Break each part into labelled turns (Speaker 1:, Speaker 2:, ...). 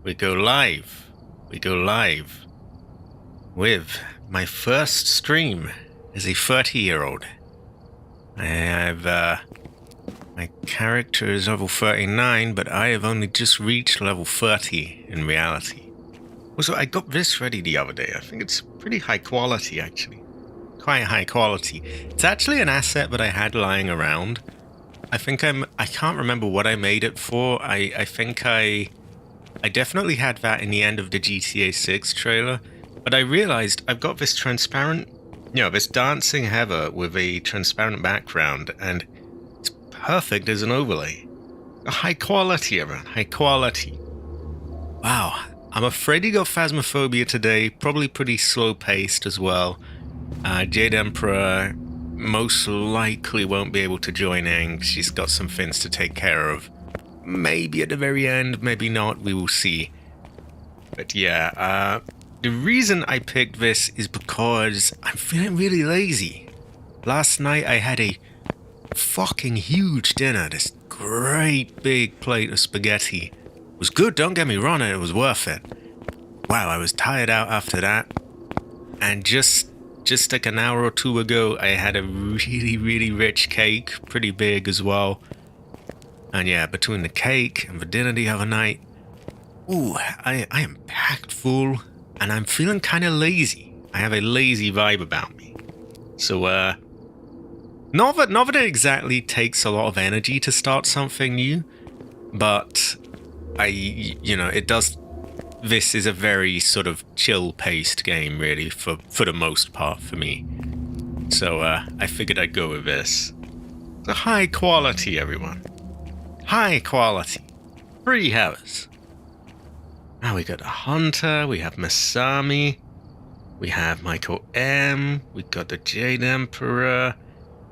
Speaker 1: we go live. We go live with my first stream as a 30-year-old. I have, my character is level 39, but I have only just reached level 30 in reality. Also, I got this ready the other day. I think it's pretty high quality, actually. Quite high quality. It's actually an asset that I had lying around. I can't remember what I made it for. I think I definitely had that in the end of the GTA 6 trailer, but I realized I've got this transparent, this dancing heather with a transparent background, and it's perfect as an overlay. High quality, everyone, high quality. Wow, I'm afraid you got Phasmophobia today, probably pretty slow-paced as well. Jade Emperor most likely won't be able to join in. She's got some things to take care of. Maybe at the very end, maybe not, we will see. But yeah, the reason I picked this is because I'm feeling really lazy. Last night I had a fucking huge dinner, this great big plate of spaghetti. It was good, don't get me wrong, and it was worth it. Wow, I was tired out after that. And just like an hour or two ago, I had a really, really rich cake, pretty big as well. And yeah, between the cake and the dinner the other night, I am packed full, and I'm feeling kind of lazy. I have a lazy vibe about me. So, not that it exactly takes a lot of energy to start something new, but it does. This is a very sort of chill-paced game, really, for the most part for me. So, I figured I'd go with this. The high quality, everyone. High quality. 3 heathers. Now we got a Hunter, we have Masami, we have Michael M, we got the Jade Emperor,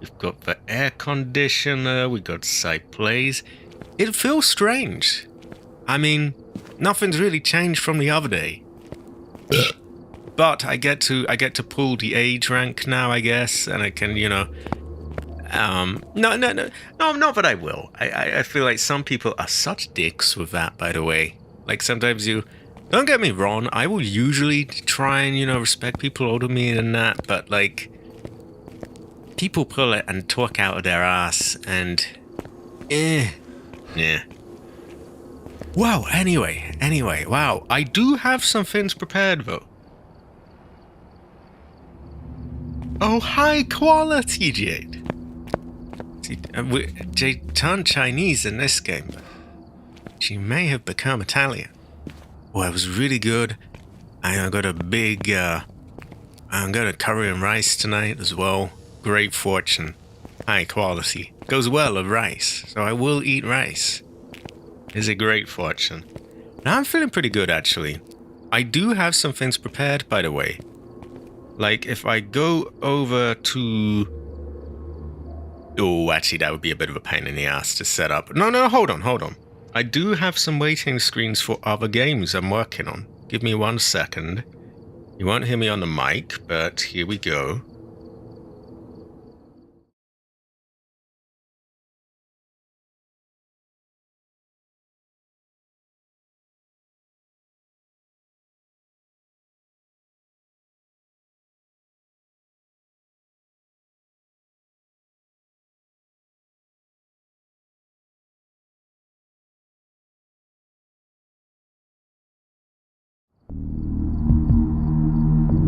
Speaker 1: we've got the Air Conditioner, we got Side Plays. It feels strange. I mean, nothing's really changed from the other day. But I get to pull the age rank now, I guess, and I can, not that I will. I feel like some people are such dicks with that, by the way. Like, sometimes don't get me wrong, I will usually try and, respect people older than me than that, but, like, people pull it and talk out of their ass, and, yeah. Wow, anyway, wow, I do have some things prepared, though. Oh, high quality, Jade. See, Jade turned Chinese in this game. She may have become Italian. Oh, it was really good. I got a big, I got a curry and rice tonight as well. Great fortune. High quality. Goes well with rice, so I will eat rice. It's a great fortune. Now I'm feeling pretty good, actually. I do have some things prepared, by the way. Like, if I go over to... Oh, actually, that would be a bit of a pain in the ass to set up. No, hold on. I do have some waiting screens for other games I'm working on. Give me 1 second. You won't hear me on the mic, but here we go.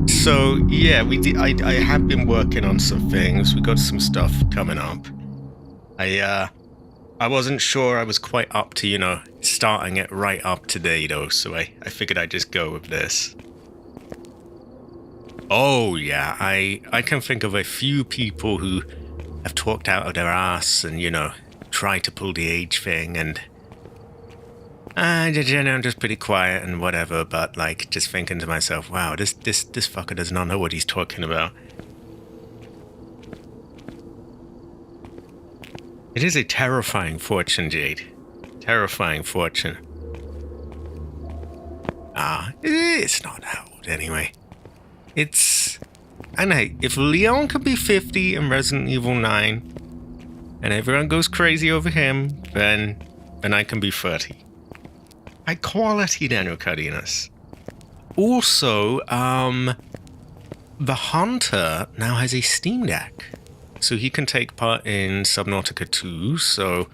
Speaker 1: So yeah, I have been working on some things. We got some stuff coming up. I wasn't sure I was quite up to, starting it right up today though, so I figured I'd just go with this. Oh yeah, I can think of a few people who have talked out of their ass and, tried to pull the age thing, and I'm just pretty quiet and whatever, but, like, just thinking to myself, wow, this fucker does not know what he's talking about. It is a terrifying fortune, Jade. Terrifying fortune. It's not that old anyway. And hey, if Leon could be 50 in Resident Evil 9, and everyone goes crazy over him, then I can be 30. High quality Daniel Cardenas. Also, the Hunter now has a Steam Deck, so he can take part in Subnautica 2. So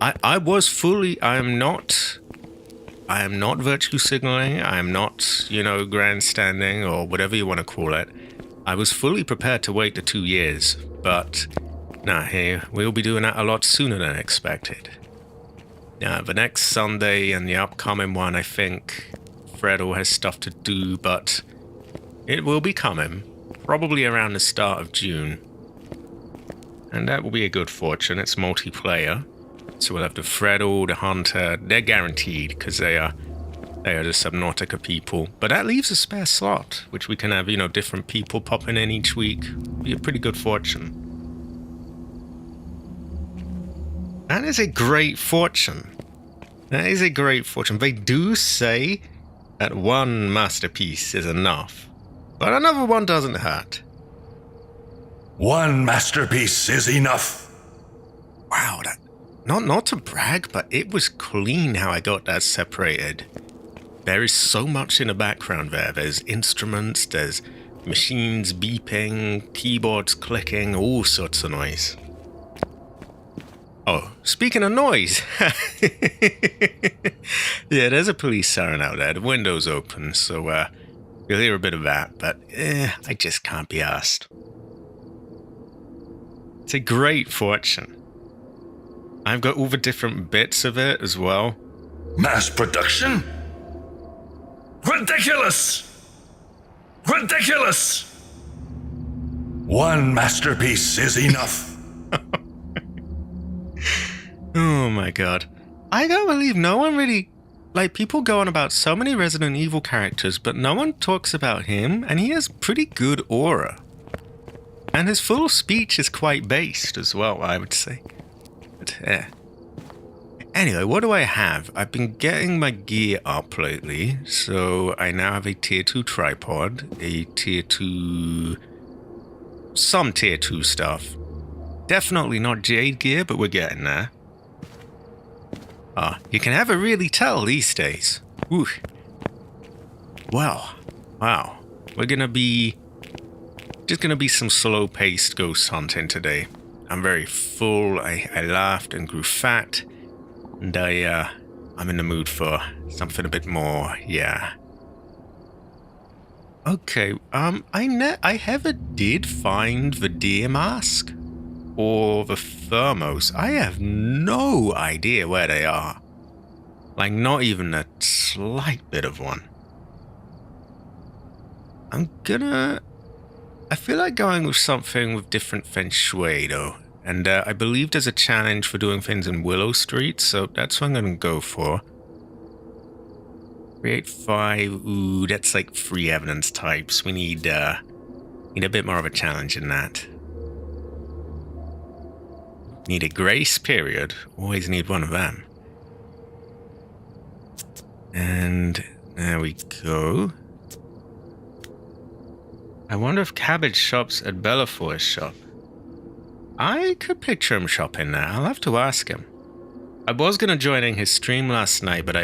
Speaker 1: I am not virtue signaling. I am not, grandstanding or whatever you want to call it. I was fully prepared to wait the 2 years, but hey, we'll be doing that a lot sooner than expected. The next Sunday and the upcoming one, I think Fredo has stuff to do, but it will be coming, probably around the start of June. And that will be a good fortune. It's multiplayer, so we'll have the Fredo, the Hunter. They're guaranteed because they are the Subnautica people. But that leaves a spare slot, which we can have, different people popping in each week. Be a pretty good fortune. That is a great fortune. That is a great fortune. They do say that one masterpiece is enough, but another one doesn't hurt.
Speaker 2: One masterpiece is enough.
Speaker 1: Wow, that not to brag, but it was clean how I got that separated. There is so much in the background there. There's instruments, there's machines beeping, keyboards clicking, all sorts of noise. Oh, speaking of noise. Yeah, there's a police siren out there. The window's open, so you'll hear a bit of that, but I just can't be asked. It's a great fortune. I've got all the different bits of it as well.
Speaker 2: Mass production? Ridiculous! Ridiculous! One masterpiece is enough.
Speaker 1: Oh my god. I can't believe no one really... people go on about so many Resident Evil characters, but no one talks about him, and he has pretty good aura. And his full speech is quite based as well, I would say. But, Anyway, what do I have? I've been getting my gear up lately, so I now have a tier 2 tripod, a tier 2... some tier 2 stuff. Definitely not Jade gear, but we're getting there. You can never really tell these days. Whew. Well, wow. We're gonna be... just gonna be some slow-paced ghost hunting today. I'm very full, I laughed and grew fat, and I'm in the mood for something a bit more, yeah. Okay, I never did find the deer mask or the thermos. I have no idea where they are. Not even a slight bit of one. I feel like going with something with different feng shui, though. And I believe there's a challenge for doing things in Willow Street, so that's what I'm going to go for. Create 5. Ooh, that's 3 evidence types. We need a bit more of a challenge in that. Need a grace period. Always need one of them. And there we go. I wonder if Cabbage shops at Bellafoy's shop. I could picture him shopping there. I'll have to ask him. I was going to join in his stream last night, but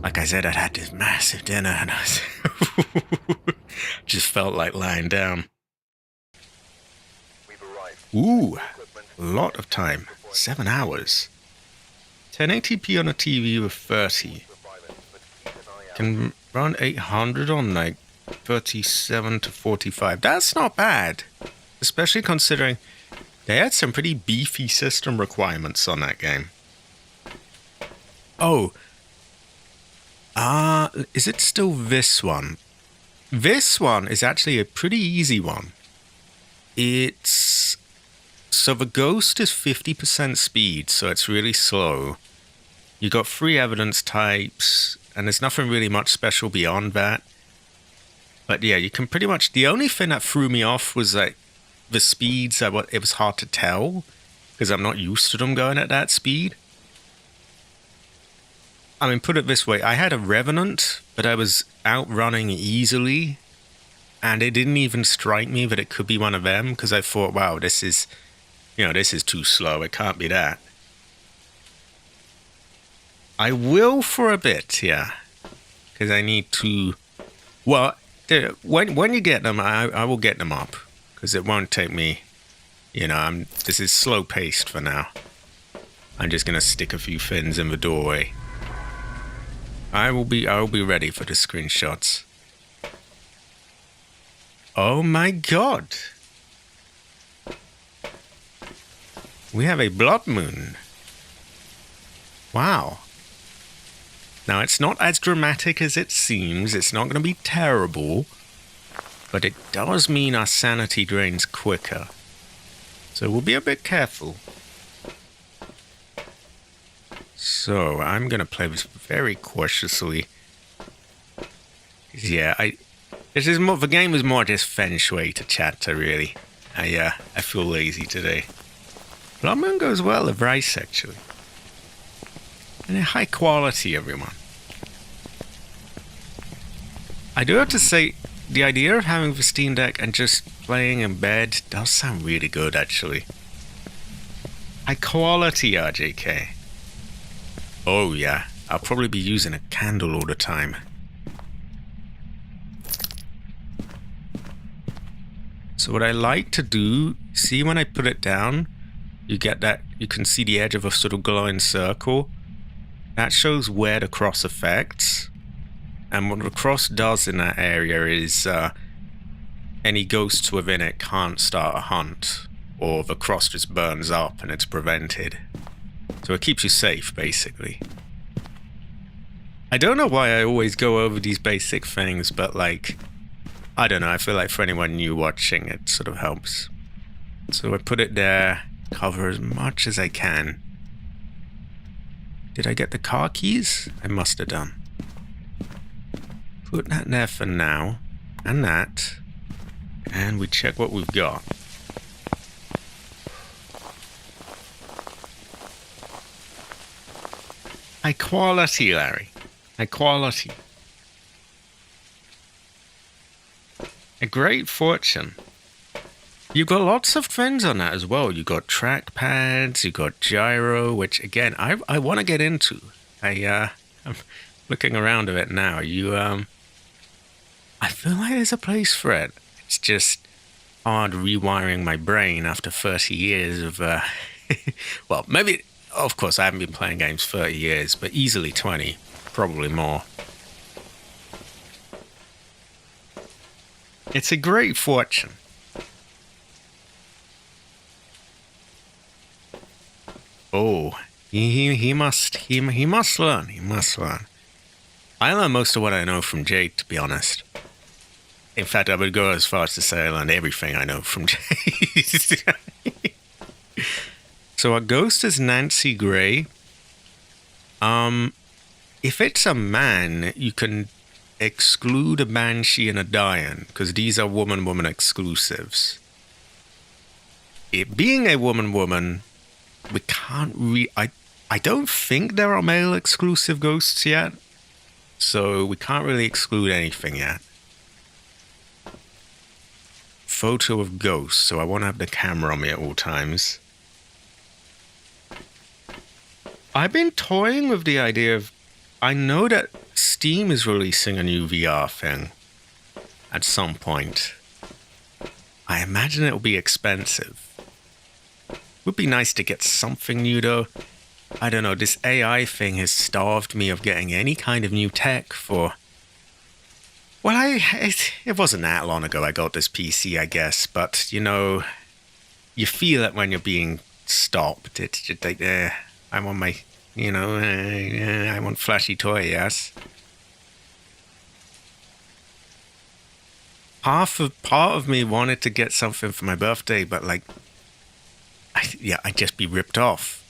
Speaker 1: like I said, I'd had this massive dinner and I just felt like lying down. Ooh, a lot of time. 7 hours. 1080p on a TV with 30. Can run 800 on 37 to 45. That's not bad. Especially considering they had some pretty beefy system requirements on that game. Oh. Is it still this one? This one is actually a pretty easy one. So the Ghost is 50% speed, so it's really slow. You got 3 evidence types, and there's nothing really much special beyond that. But yeah, you can pretty much... The only thing that threw me off was the speeds. It was hard to tell, because I'm not used to them going at that speed. I mean, put it this way, I had a Revenant, but I was outrunning easily, and it didn't even strike me that it could be one of them, because I thought, wow, this is too slow, it can't be that. I will for a bit, yeah. Because I need to... Well, when you get them, I will get them up. Because it won't take me... this is slow paced for now. I'm just gonna stick a few fins in the doorway. I will be ready for the screenshots. Oh my god! We have a blood moon. Wow. Now it's not as dramatic as it seems. It's not gonna be terrible. But it does mean our sanity drains quicker. So we'll be a bit careful. So I'm going to play this very cautiously. Yeah, the game is more just feng shui to chatter, really. I feel lazy today. Blood Moon goes well with rice, actually. And they're high quality, everyone. I do have to say, the idea of having the Steam Deck and just playing in bed does sound really good, actually. High quality RJK. Oh yeah, I'll probably be using a candle all the time. So what I like to do, see when I put it down, you get that, you can see the edge of a sort of glowing circle. That shows where the cross affects. And what the cross does in that area is any ghosts within it can't start a hunt, or the cross just burns up and it's prevented. So it keeps you safe, basically. I don't know why I always go over these basic things, but like, I don't know, I feel like for anyone new watching, it sort of helps. So I put it there, cover as much as I can. Did I get the car keys? I must have done. Put that there for now, and that, and we check what we've got. High quality, Larry. High quality. A great fortune. You've got lots of things on that as well. You got track pads, you got gyro, which again, I want to get into. I'm looking around a bit now. I feel like there's a place for it. It's just hard rewiring my brain after 30 years of, well, maybe, of course, I haven't been playing games 30 years, but easily 20, probably more. It's a great fortune. Oh, he must learn. He must learn. I learned most of what I know from Jade, to be honest. In fact, I would go as far as to say I learned everything I know from Jade. So our ghost is Nancy Gray. If it's a man, you can exclude a banshee and a Dian, because these are woman-woman exclusives. It being a woman-woman, we can't I don't think there are male exclusive ghosts yet, so we can't really exclude anything yet. Photo of ghosts, so I want to have the camera on me at all times. I've been toying with the idea of, I know that Steam is releasing a new VR thing at some point. I imagine it'll be expensive. Would be nice to get something new though. I don't know, this AI thing has starved me of getting any kind of new tech for... Well, it wasn't that long ago I got this PC, I guess, but, you know, you feel it when you're being stopped. It's just like, I want my, you know, I want flashy toy, yes. Part of me wanted to get something for my birthday, but like, I'd just be ripped off.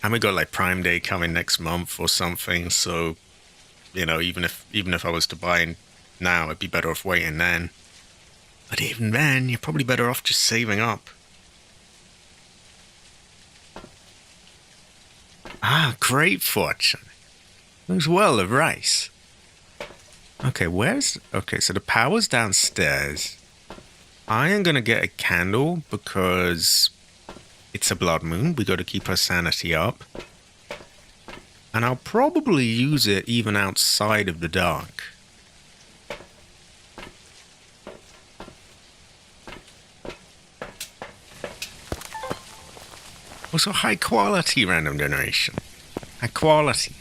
Speaker 1: And we got like Prime Day coming next month or something, so, you know, even if I was to buy now, I'd be better off waiting then. But even then, you're probably better off just saving up. Ah, great fortune. As well of rice. Okay, okay, so the power's downstairs. I am gonna get a candle because it's a blood moon. We gotta keep our sanity up. And I'll probably use it even outside of the dark. Also, high quality random generation. High quality.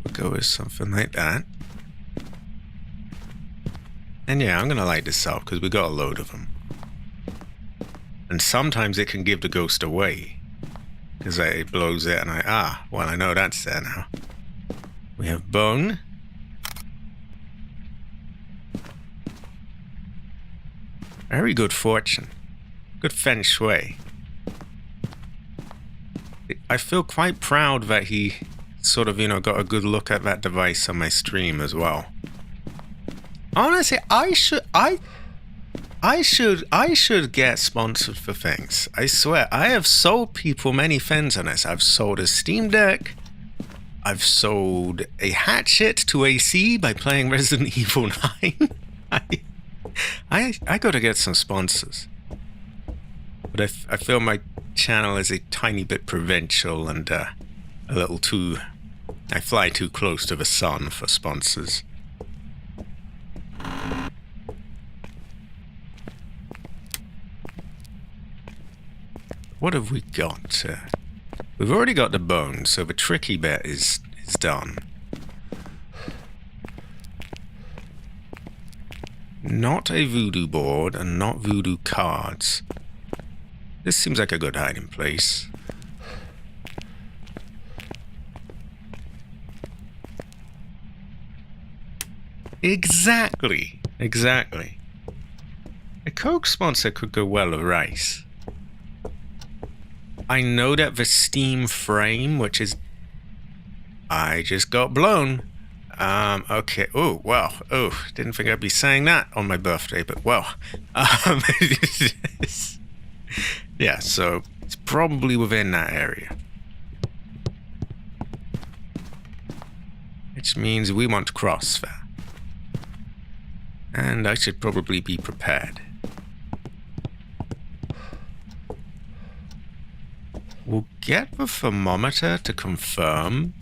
Speaker 1: We'll go with something like that. And yeah, I'm gonna light this up because we got a load of them. And sometimes it can give the ghost away. Because it blows it and well, I know that's there now. We have bone. Very good fortune. Good feng shui. I feel quite proud that he sort of, got a good look at that device on my stream as well. Honestly, I should get sponsored for things. I swear, I have sold people many things on this. I've sold a Steam Deck. I've sold a hatchet to AC by playing Resident Evil 9. I gotta get some sponsors. But I feel my channel is a tiny bit provincial and a little too... I fly too close to the sun for sponsors. What have we got? We've already got the bone, so the tricky bit is done. Not a voodoo board and not voodoo cards. This seems like a good hiding place. Exactly. A Coke sponsor could go well with rice. I know that the Steam frame, which is... I just got blown. Okay. Oh, well. Oh, didn't think I'd be saying that on my birthday, but well. Yeah, so it's probably within that area. Which means we want to cross there. And I should probably be prepared. We'll get the thermometer to confirm.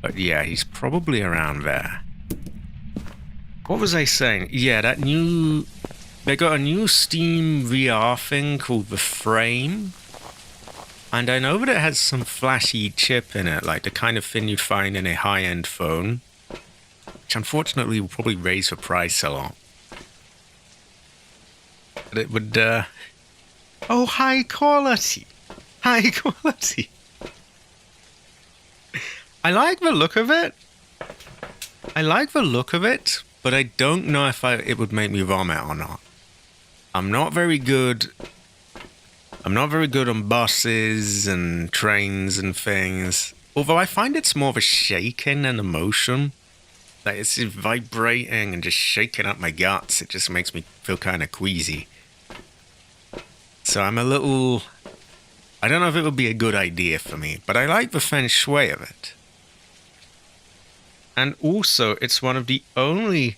Speaker 1: But yeah, he's probably around there. What was I saying? Yeah, that new... They got a new Steam VR thing called the Frame. And I know that it has some flashy chip in it, like the kind of thing you'd find in a high-end phone. Which unfortunately will probably raise the price a lot. But it would, Oh, high quality! High quality! I like the look of it. But I don't know if it would make me vomit or not. I'm not very good on buses and trains and things. Although I find it's more of a shaking than a motion. Like it's vibrating and just shaking up my guts. It just makes me feel kind of queasy. So I'm a little... I don't know if it would be a good idea for me, but I like the feng shui of it. And also, it's one of the only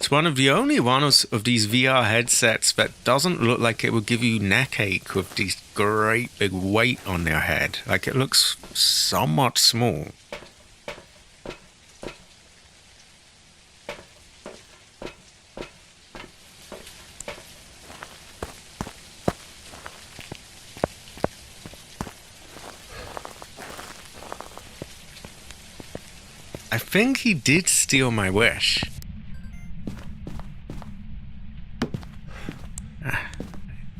Speaker 1: ones of these VR headsets that doesn't look like it would give you neck ache with these great big weight on their head. Like it looks somewhat small. I think he did steal my wish.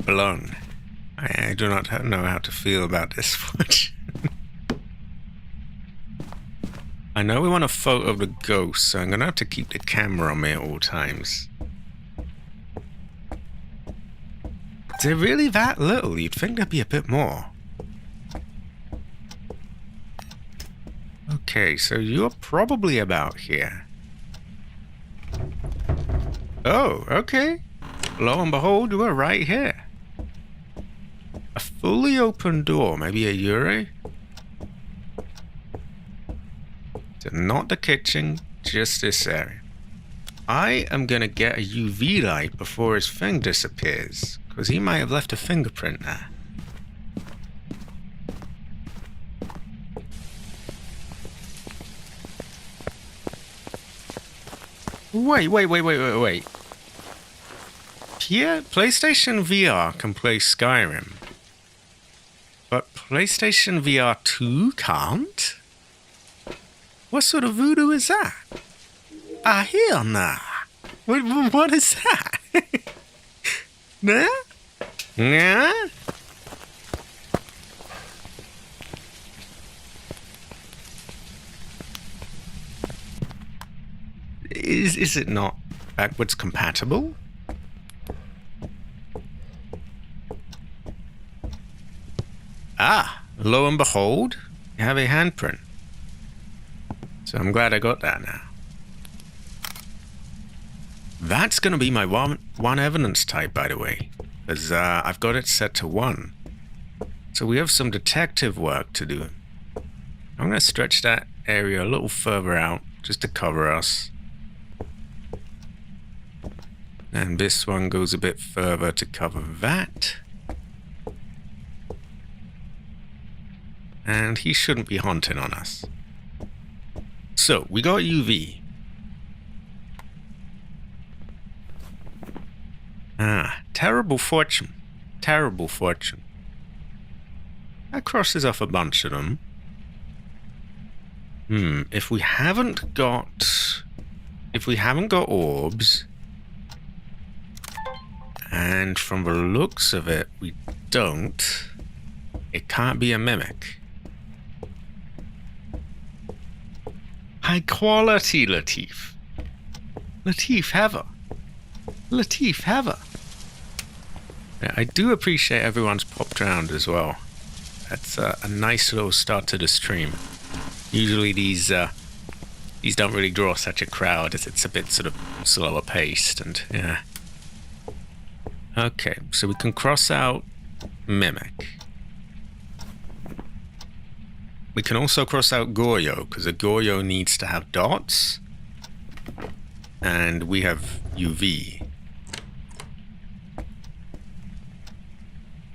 Speaker 1: Blown. I do not know how to feel about this footage. I know we want a photo of the ghost, so I'm going to have to keep the camera on me at all times. Is it really that little? You'd think there'd be a bit more. Okay, so you're probably about here. Oh, okay. Lo and behold, you were right here. A fully open door, maybe a Yuri? So not the kitchen, just this area. I am going to get a UV light before his thing disappears, because he might have left a fingerprint there. Wait. Here, PlayStation VR can play Skyrim, but PlayStation VR 2 can't? What sort of voodoo is that? Hell nah. What is that? Nah? Nah? Is it not backwards compatible? Lo and behold, you have a handprint. So I'm glad I got that now. That's going to be my one evidence type, by the way, because I've got it set to 1. So we have some detective work to do. I'm going to stretch that area a little further out just to cover us. And this one goes a bit further to cover that. And he shouldn't be haunting on us. So, we got UV. Terrible fortune. Terrible fortune. That crosses off a bunch of them. If we haven't got orbs, and from the looks of it, we don't, it can't be a mimic. High quality, Latif. Latif Heather. Latif Heather. Yeah, I do appreciate everyone's popped around as well. That's a nice little start to the stream. Usually these don't really draw such a crowd as it's a bit sort of slower paced and yeah. Okay, so we can cross out Mimic. We can also cross out Goyo, because a Goyo needs to have dots. And we have UV.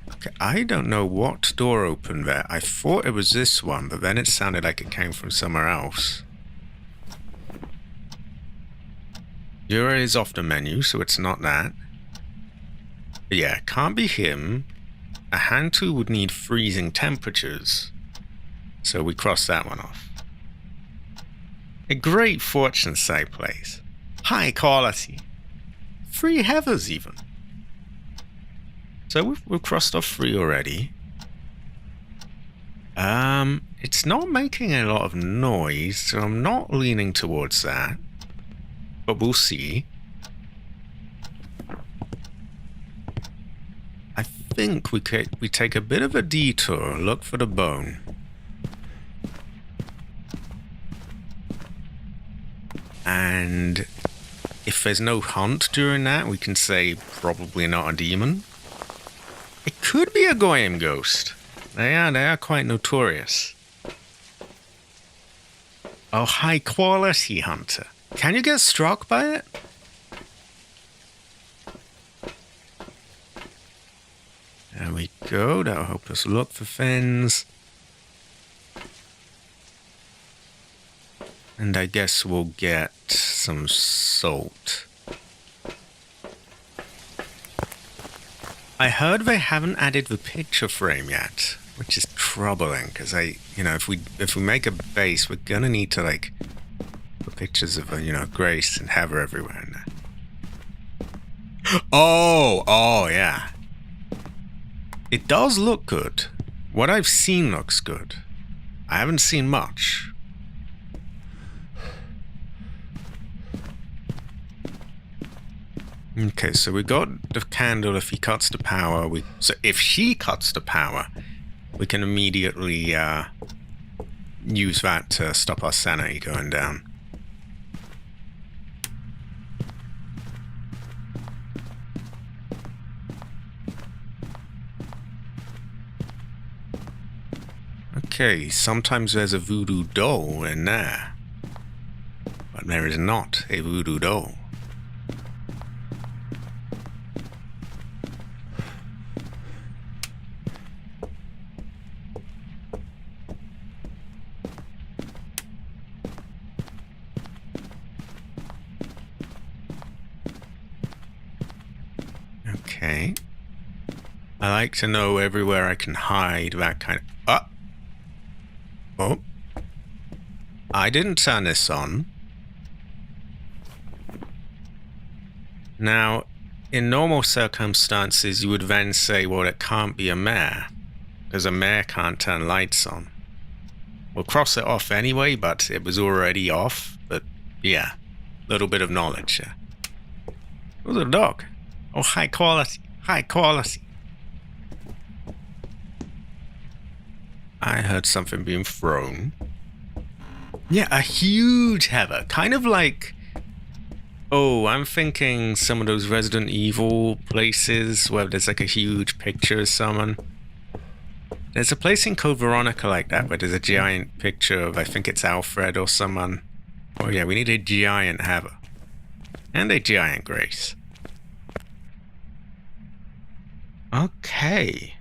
Speaker 1: Okay, I don't know what door opened there. I thought it was this one, but then it sounded like it came from somewhere else. Jura is off the menu, so it's not that. But yeah, it can't be him. A Hantu would need freezing temperatures. So we cross that one off. A great fortune site place. High quality. 3 heathers even. So we've crossed off 3 already. It's not making a lot of noise, so I'm not leaning towards that. But we'll see. I think we take a bit of a detour, look for the bone. And if there's no hunt during that, we can say probably not a demon. It could be a Goyim ghost. They are quite notorious. Oh, high quality hunter. Can you get struck by it? There we go. That'll help us look for things. And I guess we'll get some salt. I heard they haven't added the picture frame yet, which is troubling because if we make a base, we're gonna need to like put pictures of Grace and Heather everywhere in there. Oh yeah. It does look good. What I've seen looks good. I haven't seen much. Okay, so we got the candle. If he cuts the power, so if she cuts the power, we can immediately use that to stop our sanity going down. Okay, sometimes there's a voodoo doll in there, but there is not a voodoo doll. Okay. I like to know everywhere I can hide, that kind of... Oh. I didn't turn this on. Now, in normal circumstances, you would then say, well, it can't be a mare, because a mare can't turn lights on. We'll cross it off anyway, but it was already off. But yeah, a little bit of knowledge here. Oh, the dog. Oh, high quality. High quality. I heard something being thrown. Yeah, a huge heather. Kind of like... Oh, I'm thinking some of those Resident Evil places where there's like a huge picture of someone. There's a place in Code Veronica like that where there's a giant picture of, I think it's Alfred or someone. Oh yeah, we need a giant heather. And a giant Grace. Okay.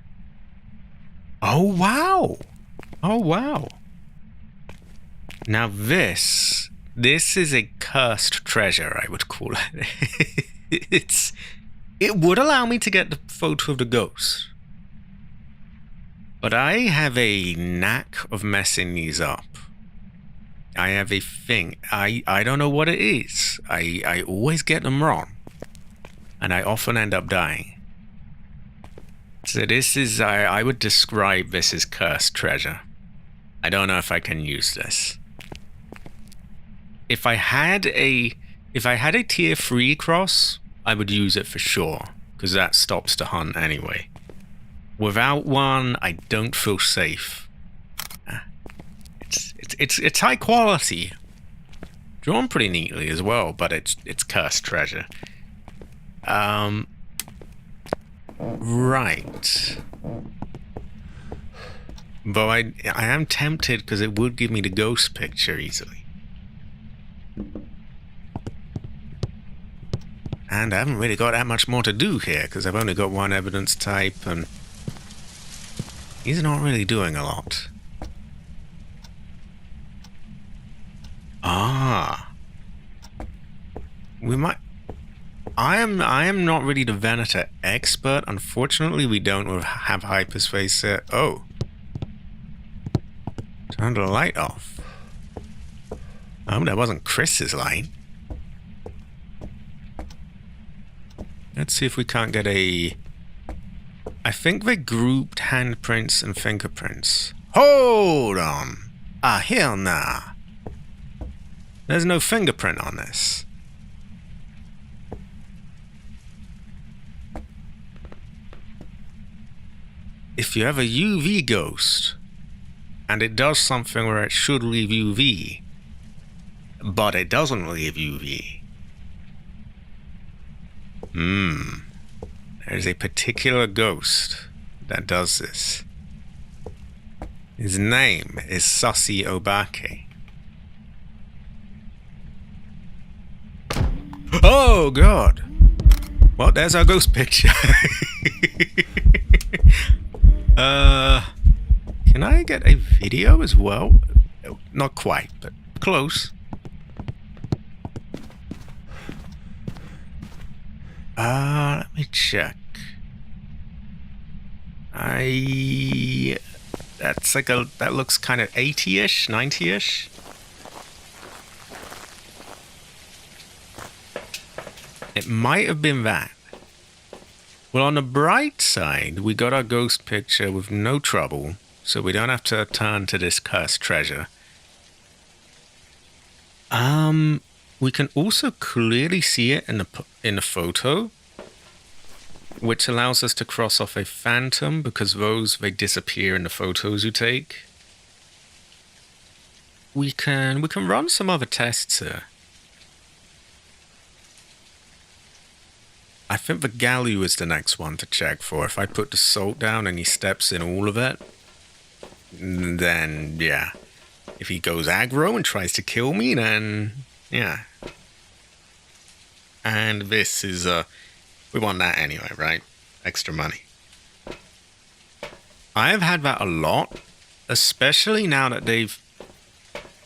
Speaker 1: Oh wow! Oh wow! Now this is a cursed treasure, I would call it. It would allow me to get the photo of the ghost. But I have a knack of messing these up. I have a thing. I don't know what it is. I always get them wrong. And I often end up dying. So this is, I would describe this as cursed treasure. I don't know if I can use this. If I had a tier 3 cross, I would use it for sure, because that stops the hunt anyway. Without one, I don't feel safe. It's high quality. Drawn pretty neatly as well, but it's cursed treasure. Right. But I am tempted because it would give me the ghost picture easily. And I haven't really got that much more to do here because I've only got one evidence type and he's not really doing a lot. Ah. We might... I am not really the Venator expert. Unfortunately, we don't have hyperspace here. Oh. Turn the light off. Oh, that wasn't Chris's light. Let's see if we can't get a... I think they grouped handprints and fingerprints. Hold on. Ah, hell nah. There's no fingerprint on this. If you have a UV ghost, and it does something where it should leave UV, but it doesn't leave UV. There's a particular ghost that does this. His name is Sussy Obake. Oh god! Well, there's our ghost picture. Can I get a video as well? Not quite, but close. Let me check. That's like that looks kind of 80-ish, 90-ish. It might have been that. Well, on the bright side, we got our ghost picture with no trouble, so we don't have to turn to this cursed treasure. We can also clearly see it in the photo, which allows us to cross off a phantom because they disappear in the photos you take. We can run some other tests here. I think the Gallu is the next one to check for. If I put the salt down and he steps in all of it, then yeah. If he goes aggro and tries to kill me, then yeah. And this is, we want that anyway, right? Extra money. I have had that a lot, especially now that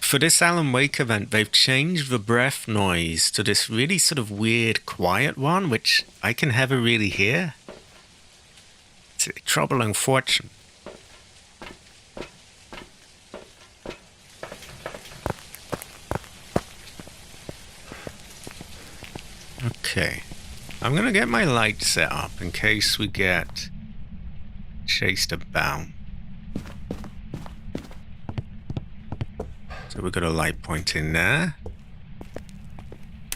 Speaker 1: for this Alan Wake event, they've changed the breath noise to this really sort of weird, quiet one, which I can never really hear. It's a troubling fortune. Okay. I'm gonna get my light set up in case we get chased about. So we've got a light point in there.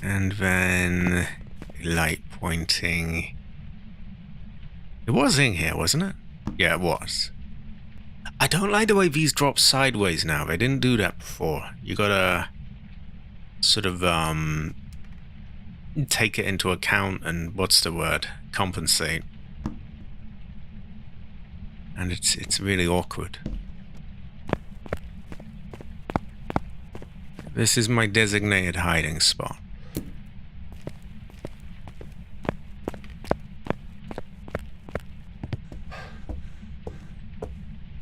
Speaker 1: And then light pointing. It was in here, wasn't it? Yeah, it was. I don't like the way these drop sideways now. They didn't do that before. You gotta sort of take it into account and what's the word? Compensate. And it's really awkward. This is my designated hiding spot.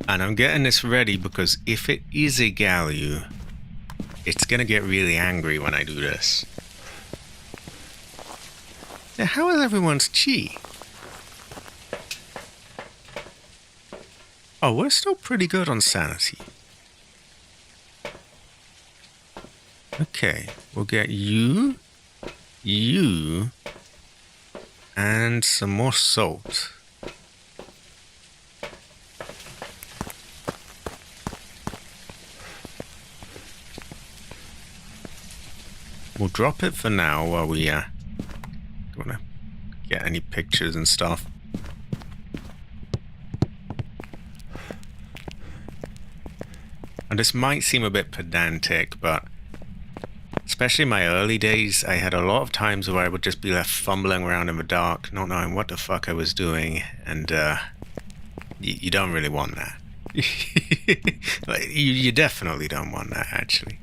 Speaker 1: And I'm getting this ready because if it is a Gallew, it's gonna get really angry when I do this. Now, how is everyone's chi? Oh, we're still pretty good on sanity. Okay, we'll get you, and some more salt. We'll drop it for now while we don't want to get any pictures and stuff. And this might seem a bit pedantic, but especially in my early days, I had a lot of times where I would just be left fumbling around in the dark, not knowing what the fuck I was doing, and you don't really want that. Like, you definitely don't want that, actually.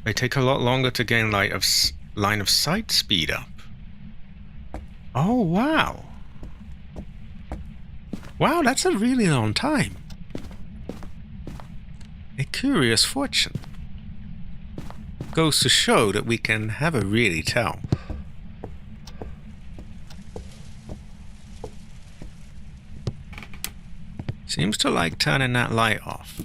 Speaker 1: They take a lot longer to gain line of sight speed up. Oh, wow. Wow, that's a really long time. A curious fortune. Goes to show that we can have a really tell. Seems to like turning that light off.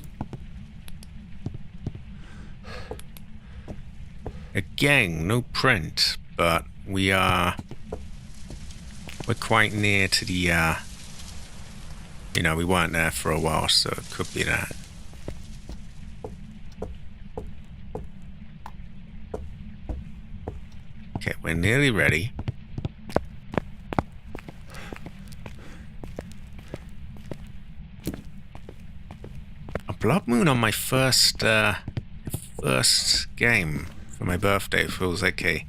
Speaker 1: Again, no print, but we're quite near to the, you know, we weren't there for a while, so it could be that. Okay, we're nearly ready. A blood moon on my first game for my birthday feels like a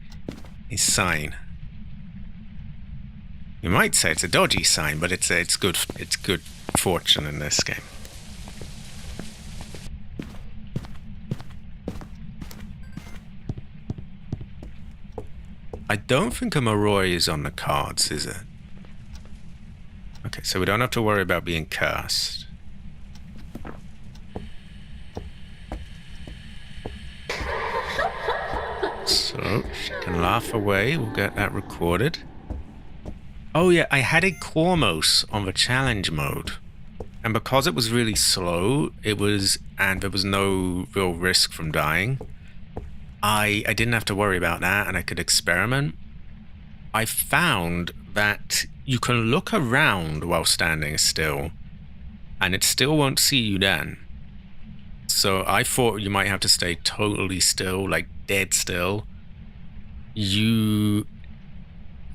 Speaker 1: sign. You might say it's a dodgy sign, but it's good fortune in this game. I don't think a Moroi is on the cards, is it? Okay, so we don't have to worry about being cursed. So, she can laugh away. We'll get that recorded. Oh yeah, I had a Cormos on the challenge mode. And because it was really slow, and there was no real risk from dying, I didn't have to worry about that and I could experiment. I found that you can look around while standing still and it still won't see you then. So I thought you might have to stay totally still, like dead still. You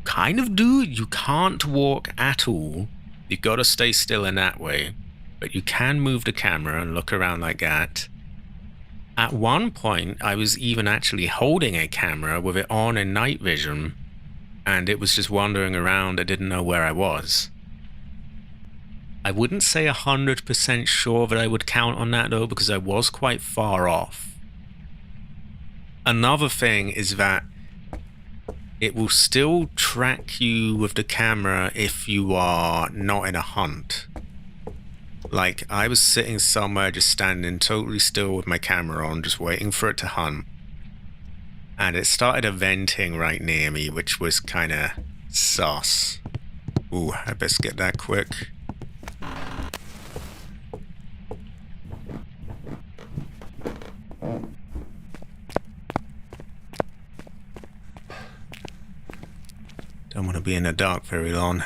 Speaker 1: kind of do. You can't walk at all. You gotta stay still in that way. But you can move the camera and look around like that. At one point, I was even actually holding a camera with it on in night vision, and it was just wandering around. I didn't know where I was. I wouldn't say 100% sure that I would count on that though, because I was quite far off. Another thing is that it will still track you with the camera if you are not in a hunt. Like, I was sitting somewhere just standing totally still with my camera on, just waiting for it to hunt. And it started venting right near me, which was kind of sus. Ooh, I best get that quick. Don't want to be in the dark very long.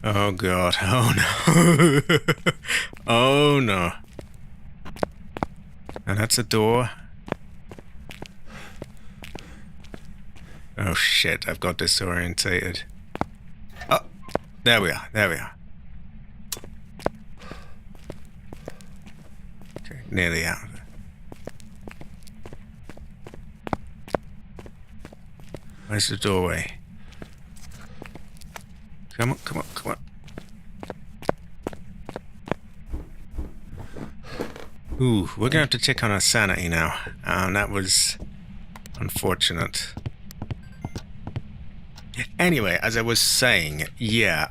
Speaker 1: Oh god, oh no. Oh no. Now that's a door. Oh shit, I've got disorientated. Oh, there we are, there we are. Okay, nearly out of it. Where's the doorway? Come on, come on, come on. Ooh, we're gonna have to check on our sanity now. That was unfortunate. Anyway, as I was saying, yeah,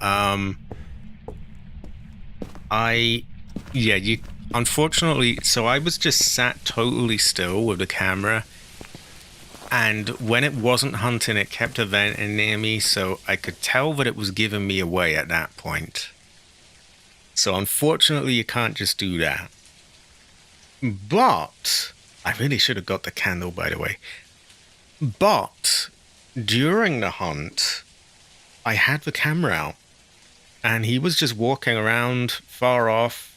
Speaker 1: unfortunately, so I was just sat totally still with the camera, and when it wasn't hunting, it kept venting near me, so I could tell that it was giving me away at that point. So unfortunately, you can't just do that. But, I really should have got the candle, by the way. But, during the hunt, I had the camera out, and he was just walking around far off.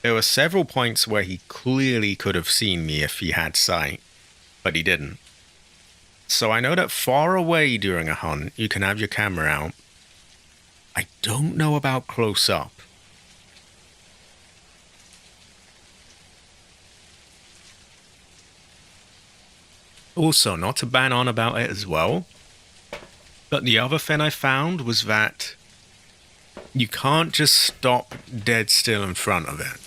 Speaker 1: There were several points where he clearly could have seen me if he had sight, but he didn't. So I know that far away during a hunt, you can have your camera out. I don't know about close up. Also, not to ban on about it as well, but the other thing I found was that you can't just stop dead still in front of it.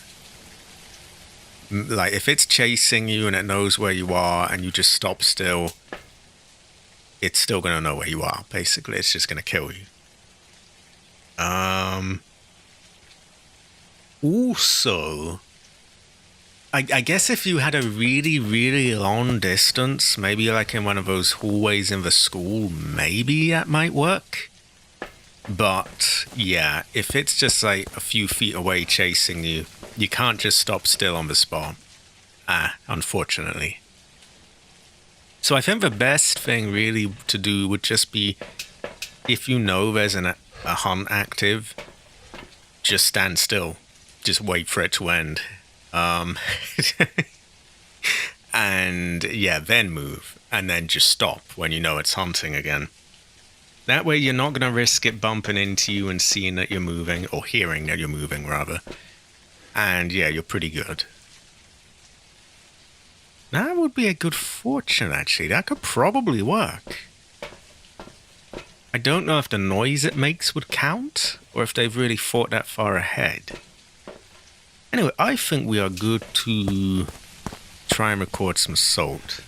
Speaker 1: Like, if it's chasing you and it knows where you are and you just stop still, it's still going to know where you are, basically. It's just going to kill you. Also, I guess if you had a really, really long distance, maybe like in one of those hallways in the school, maybe that might work. But, yeah, if it's just like a few feet away chasing you, you can't just stop still on the spot. Unfortunately. So I think the best thing really to do would just be, if you know there's a hunt active, just stand still. Just wait for it to end. And yeah, then move, and then just stop when you know it's hunting again. That way you're not going to risk it bumping into you and seeing that you're moving, or hearing that you're moving, rather. And yeah, you're pretty good. That would be a good fortune, actually. That could probably work. I don't know if the noise it makes would count, or if they've really thought that far ahead. Anyway, I think we are good to try and record some salt.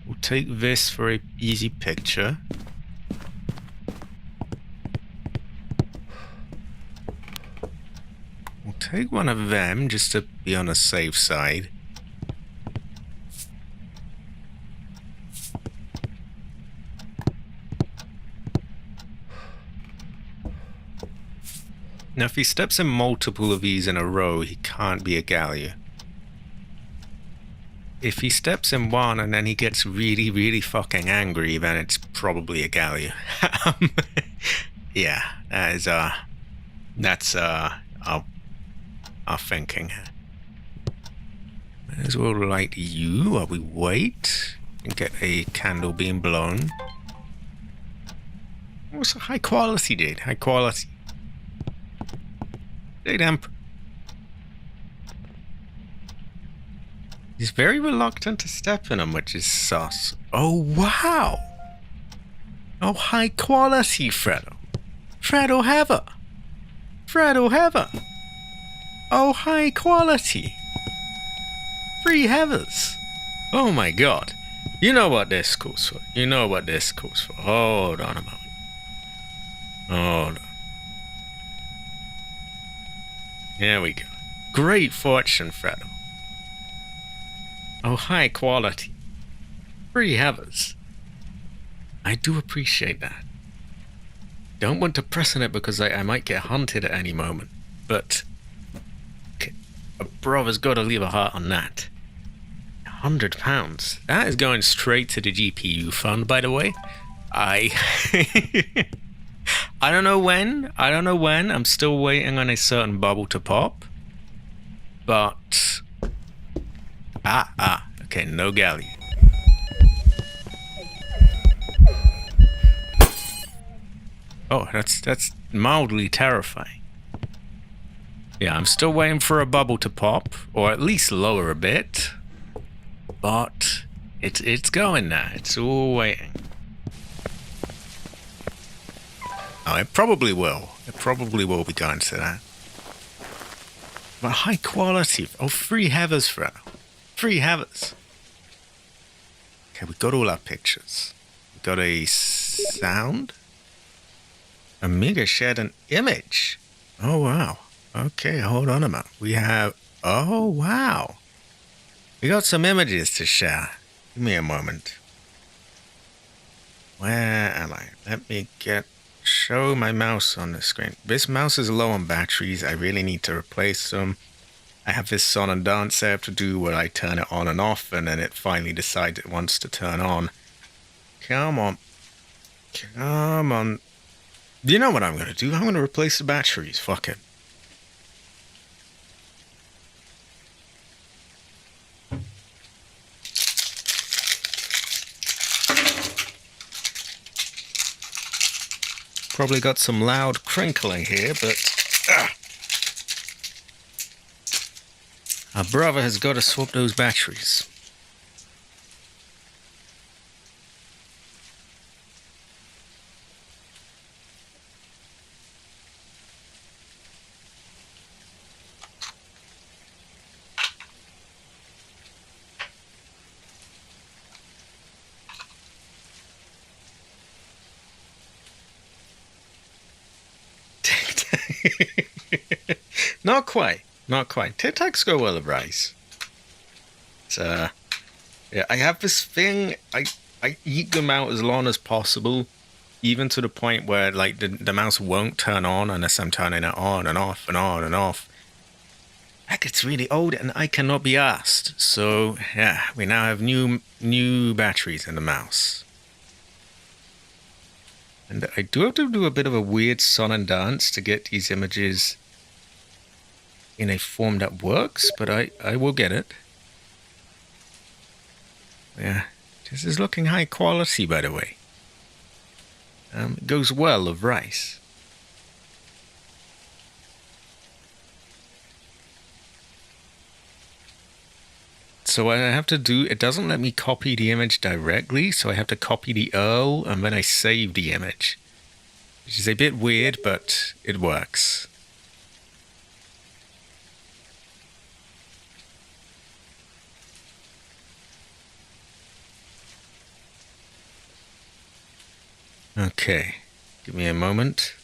Speaker 1: We'll take this for an easy picture. We'll take one of them just to be on the safe side. Now, if he steps in multiple of these in a row, he can't be a Gallia. If he steps in one and then he gets really, really fucking angry, then it's probably a Gallia. Yeah, that's our thinking. May as well light you while we wait and get a candle being blown. Oh, it's a high quality, dude. High quality. Amp. He's very reluctant to step in them, which is sus. Oh, wow. Oh, high quality, Fredo. Fredo Heather. Fredo Heather. Oh, high quality. 3 Heathers. Oh my god. You know what this calls for. You know what this calls for. Hold on a moment. Hold on. Here we go. Great fortune, Fredo. Oh, high quality. Free heavers. I do appreciate that. Don't want to press on it because I might get hunted at any moment. But a brother's got to leave a heart on that. £100. That is going straight to the GPU fund, by the way. I don't know when. I'm still waiting on a certain bubble to pop. But okay, no galleon. Oh, that's mildly terrifying. Yeah, I'm still waiting for a bubble to pop, or at least lower a bit. But it's going now. It's all waiting. Oh, it probably will. It probably will be going to that. But high quality. Oh, free heavers, Fro. Free heavers. Okay, we got all our pictures. We got a sound. Amiga shared an image. Oh, wow. Okay, hold on a moment. We have... Oh, wow. We got some images to share. Give me a moment. Where am I? Let me show my mouse on the screen. This mouse is low on batteries. I really need to replace them. I have this song and dance I have to do where I turn it on and off, and then it finally decides it wants to turn on. Come on. Come on. You know what I'm going to do? I'm going to replace the batteries. Fuck it. Probably got some loud crinkling here, but our brother has got to swap those batteries. Not quite. Not quite. Tic Tacs go well with rice. Yeah, I have this thing. I eat them out as long as possible, even to the point where like the mouse won't turn on unless I'm turning it on and off and on and off. That gets really old and I cannot be asked. So yeah, we now have new batteries in the mouse. And I do have to do a bit of a weird song and dance to get these images in a form that works, but I will get it. Yeah, this is looking high quality, by the way. It goes well with rice. So what I have to do, it doesn't let me copy the image directly, so I have to copy the URL and then I save the image. Which is a bit weird, but it works. Okay, give me a moment.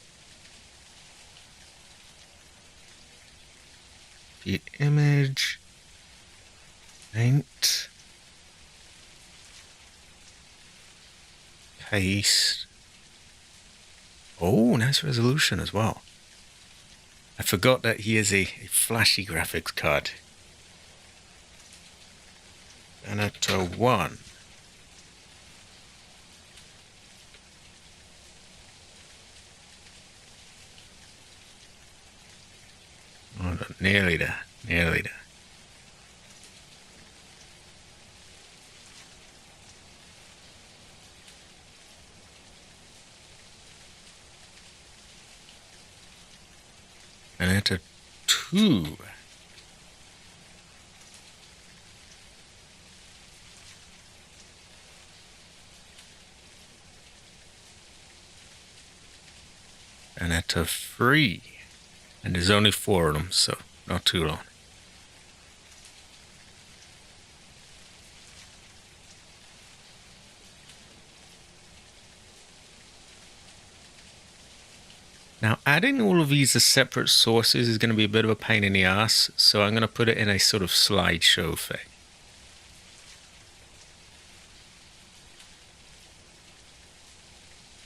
Speaker 1: The image. Paint. Paste. Oh, nice resolution as well. I forgot that he is a flashy graphics card. Venator 1. Oh, no, nearly there. Nearly there. Venator 2. Venator 3. And there's only 4 of them, so not too long. Now, adding all of these as separate sources is going to be a bit of a pain in the ass, so I'm going to put it in a sort of slideshow thing.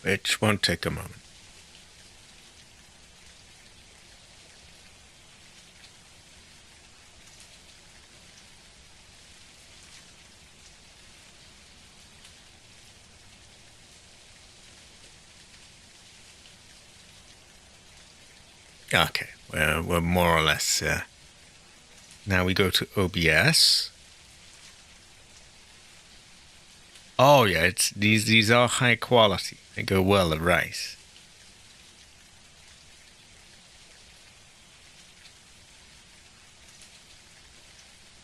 Speaker 1: Which won't take a moment. Okay, we're more or less now we go to OBS. Oh yeah, it's these are high quality. They go well at rice.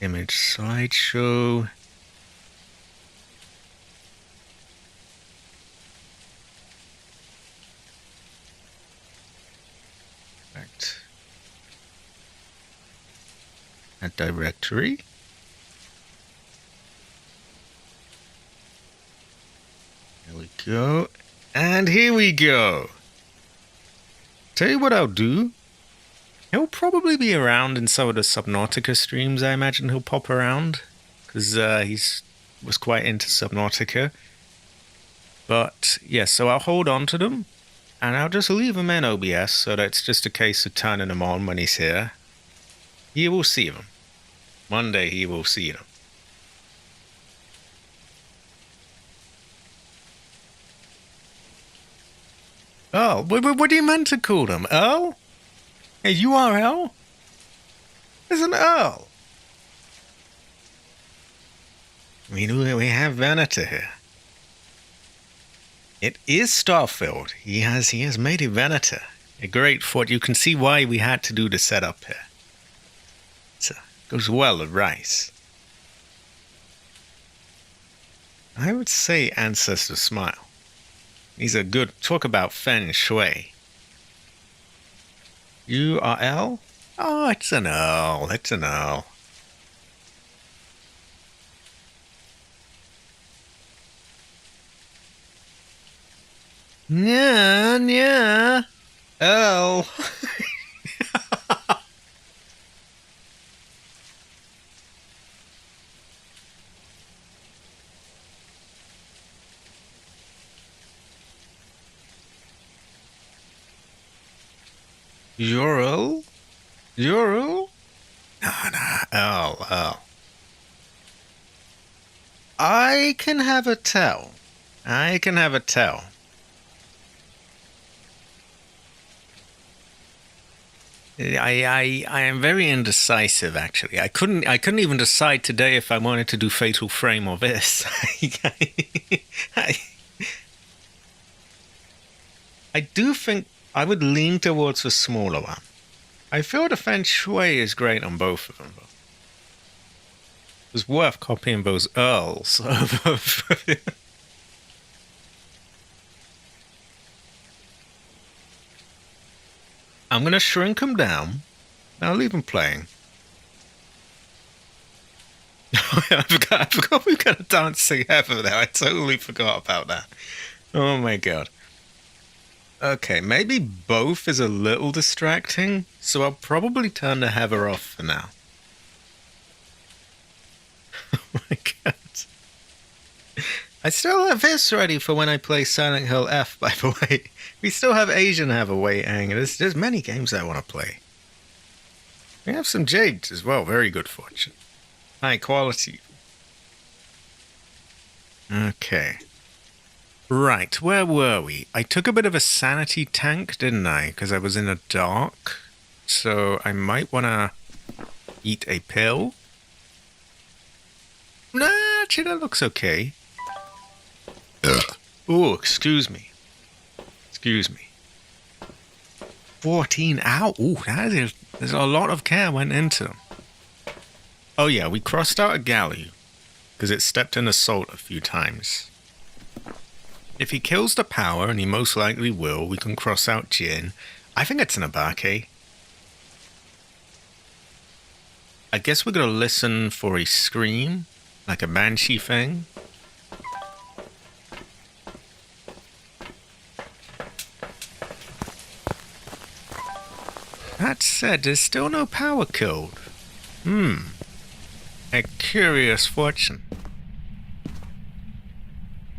Speaker 1: Image slideshow. Right. A directory. There we go. And here we go. Tell you what I'll do. He'll probably be around in some of the Subnautica streams. I imagine he'll pop around. Because was quite into Subnautica. But, yeah, so I'll hold on to them. And I'll just leave them in OBS so that it's just a case of turning them on when he's here. He will see them. One day he will see them. Oh, what do you meant to call them? Earl? A URL? There's an Earl. I mean, we have Venator here. It is Starfield. He has made a Venator. A great fort. You can see why we had to do the setup here. It goes well with rice. I would say Ancestor Smile. These are good. Talk about Feng Shui. URL? Oh, it's an Earl. It's an Earl. Yeah. Earl. Ural? Ural? No, Earl. I can have a tell. I am very indecisive, actually. I couldn't even decide today if I wanted to do Fatal Frame or this. I do think I would lean towards the smaller one. I feel the Feng Shui is great on both of them, though. It was worth copying those Earls. I'm going to shrink them down. I'll leave them playing. I forgot we've got a dancing heifer there. I totally forgot about that. Oh my god. Okay, maybe both is a little distracting, so I'll probably turn the heifer off for now. Oh my god. I still have this ready for when I play Silent Hill F, by the way. We still have Asian heifer waiting. There's many games I want to play. We have some Jades as well. Very good fortune. High quality. Okay. Right, where were we? I took a bit of a sanity tank, didn't I? Because I was in the dark. So I might want to eat a pill. Nah, actually that looks okay. Oh, excuse me. 14 out. Ooh, there's a lot of care went into them. Oh yeah, we crossed out a galley because it stepped in assault a few times. If he kills the power, and he most likely will, we can cross out Jin. I think it's an Abake. I guess we're going to listen for a scream, like a banshee thing. That said, there's still no power killed. A curious fortune.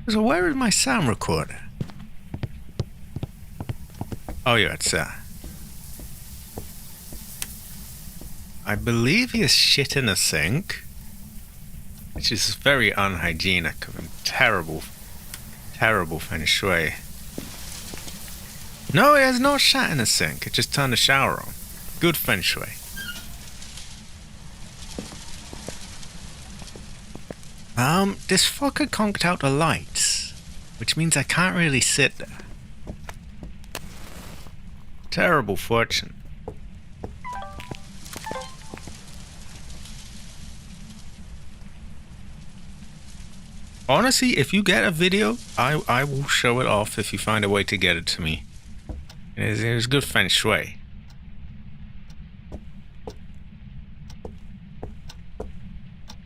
Speaker 1: So where is my sound recorder? Oh yeah, it's I believe he has shit in a sink, which is very unhygienic and terrible feng shui. No, he has not shat in a sink. It just turned the shower on. Good feng shui. This fucker conked out the lights, which means I can't really sit there. Terrible fortune. Honestly, if you get a video, I will show it off if you find a way to get it to me. It is good feng shui.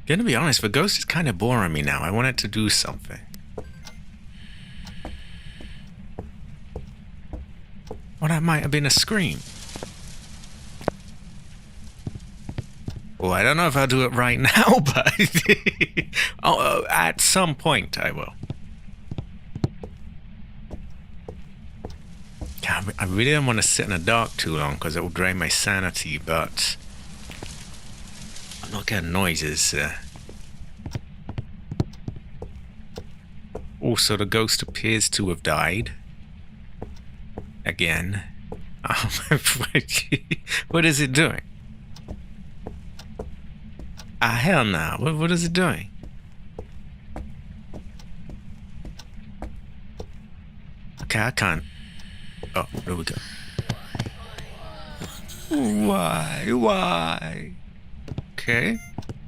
Speaker 1: Gonna be honest, the ghost is kind of boring me now. I want it to do something. Well, that might have been a scream. Well, I don't know if I'll do it right now, but at some point I will. God, I really don't want to sit in the dark too long because it will drain my sanity, but I'm not getting noises. Also, the ghost appears to have died. Again. What is it doing? Hell no. What is it doing? Okay, I can't. Oh, there we go. Why? Okay,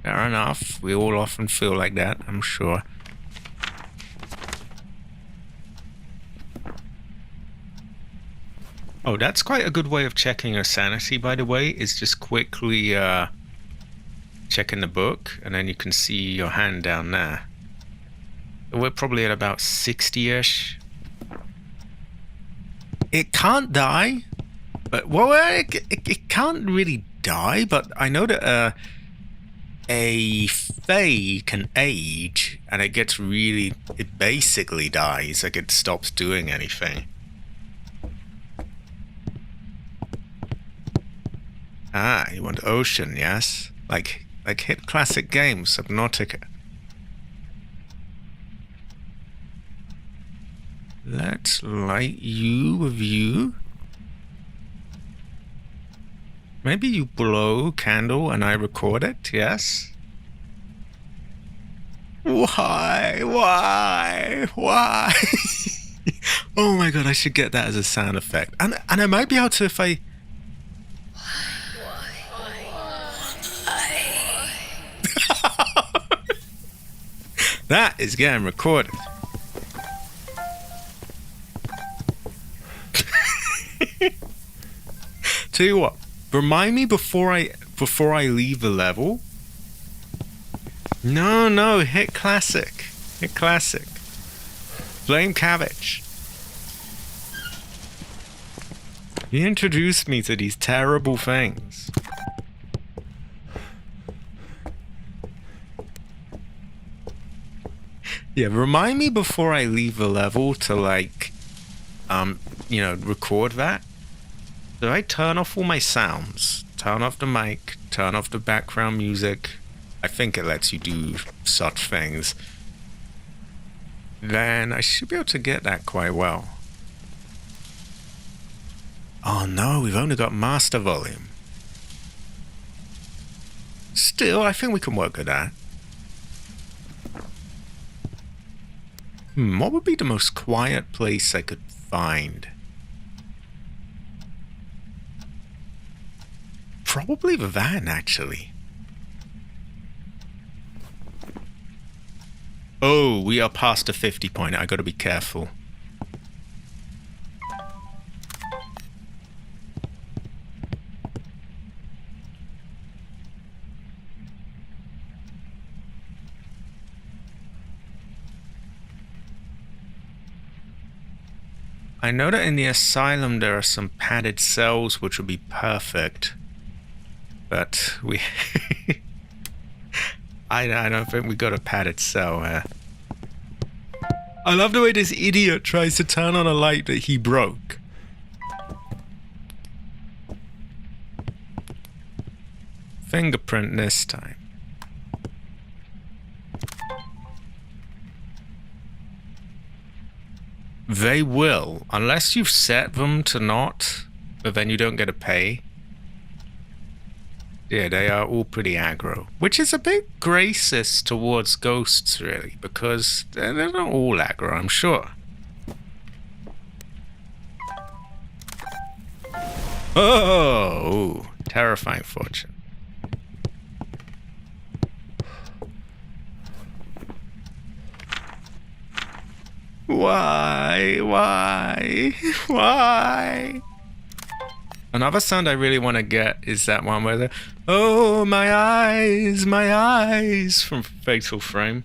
Speaker 1: fair enough. We all often feel like that, I'm sure. Oh, that's quite a good way of checking your sanity, by the way, is just quickly checking the book, and then you can see your hand down there. We're probably at about 60-ish. It can't die, but well, it can't really die. But I know that a fae can age, and it gets really, it basically dies. Like it stops doing anything. Ah, you want ocean, yes? Like hit classic games, Subnautica. Let's light you with you. Maybe you blow candle and I record it, yes? Why? Oh my god, I should get that as a sound effect. And I might be able to if I... That is getting recorded. Tell you what, remind me before I leave the level. No, hit classic. Hit classic. Blame cabbage. He introduced me to these terrible things. Yeah, remind me before I leave the level to like, record that. So I turn off all my sounds, turn off the mic, turn off the background music. I think it lets you do such things. Then I should be able to get that quite well. Oh no, we've only got master volume. Still, I think we can work with that. What would be the most quiet place I could find? Probably the van, actually. Oh, we are past the 50 point. I gotta be careful. I know that in the asylum there are some padded cells which would be perfect. But we... I don't think we got a padded cell here. I love the way this idiot tries to turn on a light that he broke. Fingerprint this time. They will, unless you've set them to not, but then you don't get to pay. Yeah, they are all pretty aggro, which is a bit racist towards ghosts, really, because they're not all aggro, I'm sure. Oh, terrifying fortune. Why? Another sound I really want to get is that one where the "Oh, my eyes" from Fatal Frame.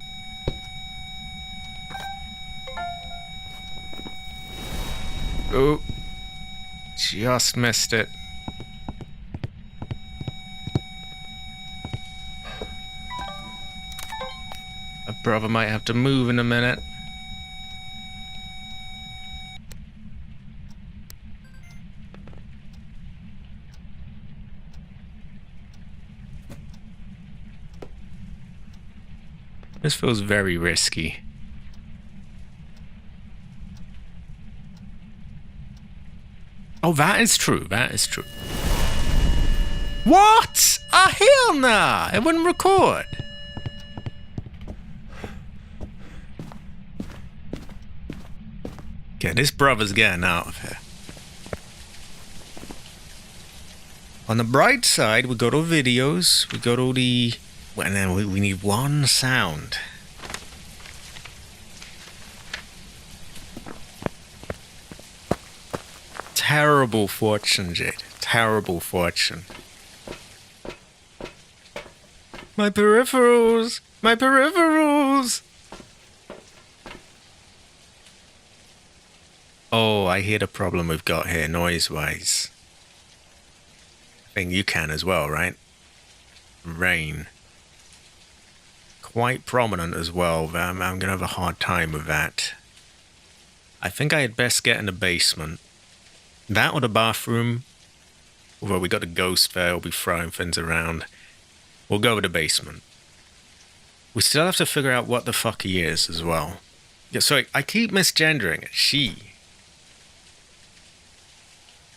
Speaker 1: Oh, just missed it. My brother might have to move in a minute. This feels very risky. Oh, that is true. That is true. What? Ah, hell nah! It wouldn't record. Okay, this brother's getting out of here. On the bright side, we got all videos. We got all the... Well, and then we need one sound. Terrible fortune, Jade. Terrible fortune. My peripherals! My peripherals! Oh, I hear the problem we've got here, noise-wise. I think you can as well, right? Rain. Quite prominent as well. I'm going to have a hard time with that. I think I had best get in the basement. That or the bathroom. Although we got a ghost there, we'll be throwing things around. We'll go with the basement. We still have to figure out what the fuck he is as well. Yeah, sorry, I keep misgendering it. She.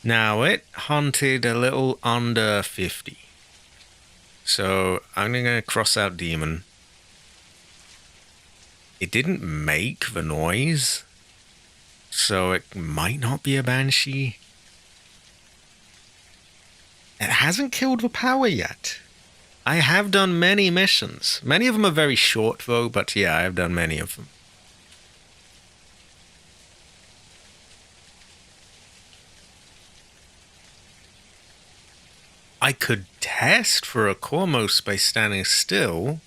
Speaker 1: Now, it hunted a little under 50. So, I'm going to cross out demon. It didn't make the noise, so it might not be a banshee. It hasn't killed the power yet. I have done many missions. Many of them are very short, though, but yeah, I have done many of them. I could test for a Cormos by standing still.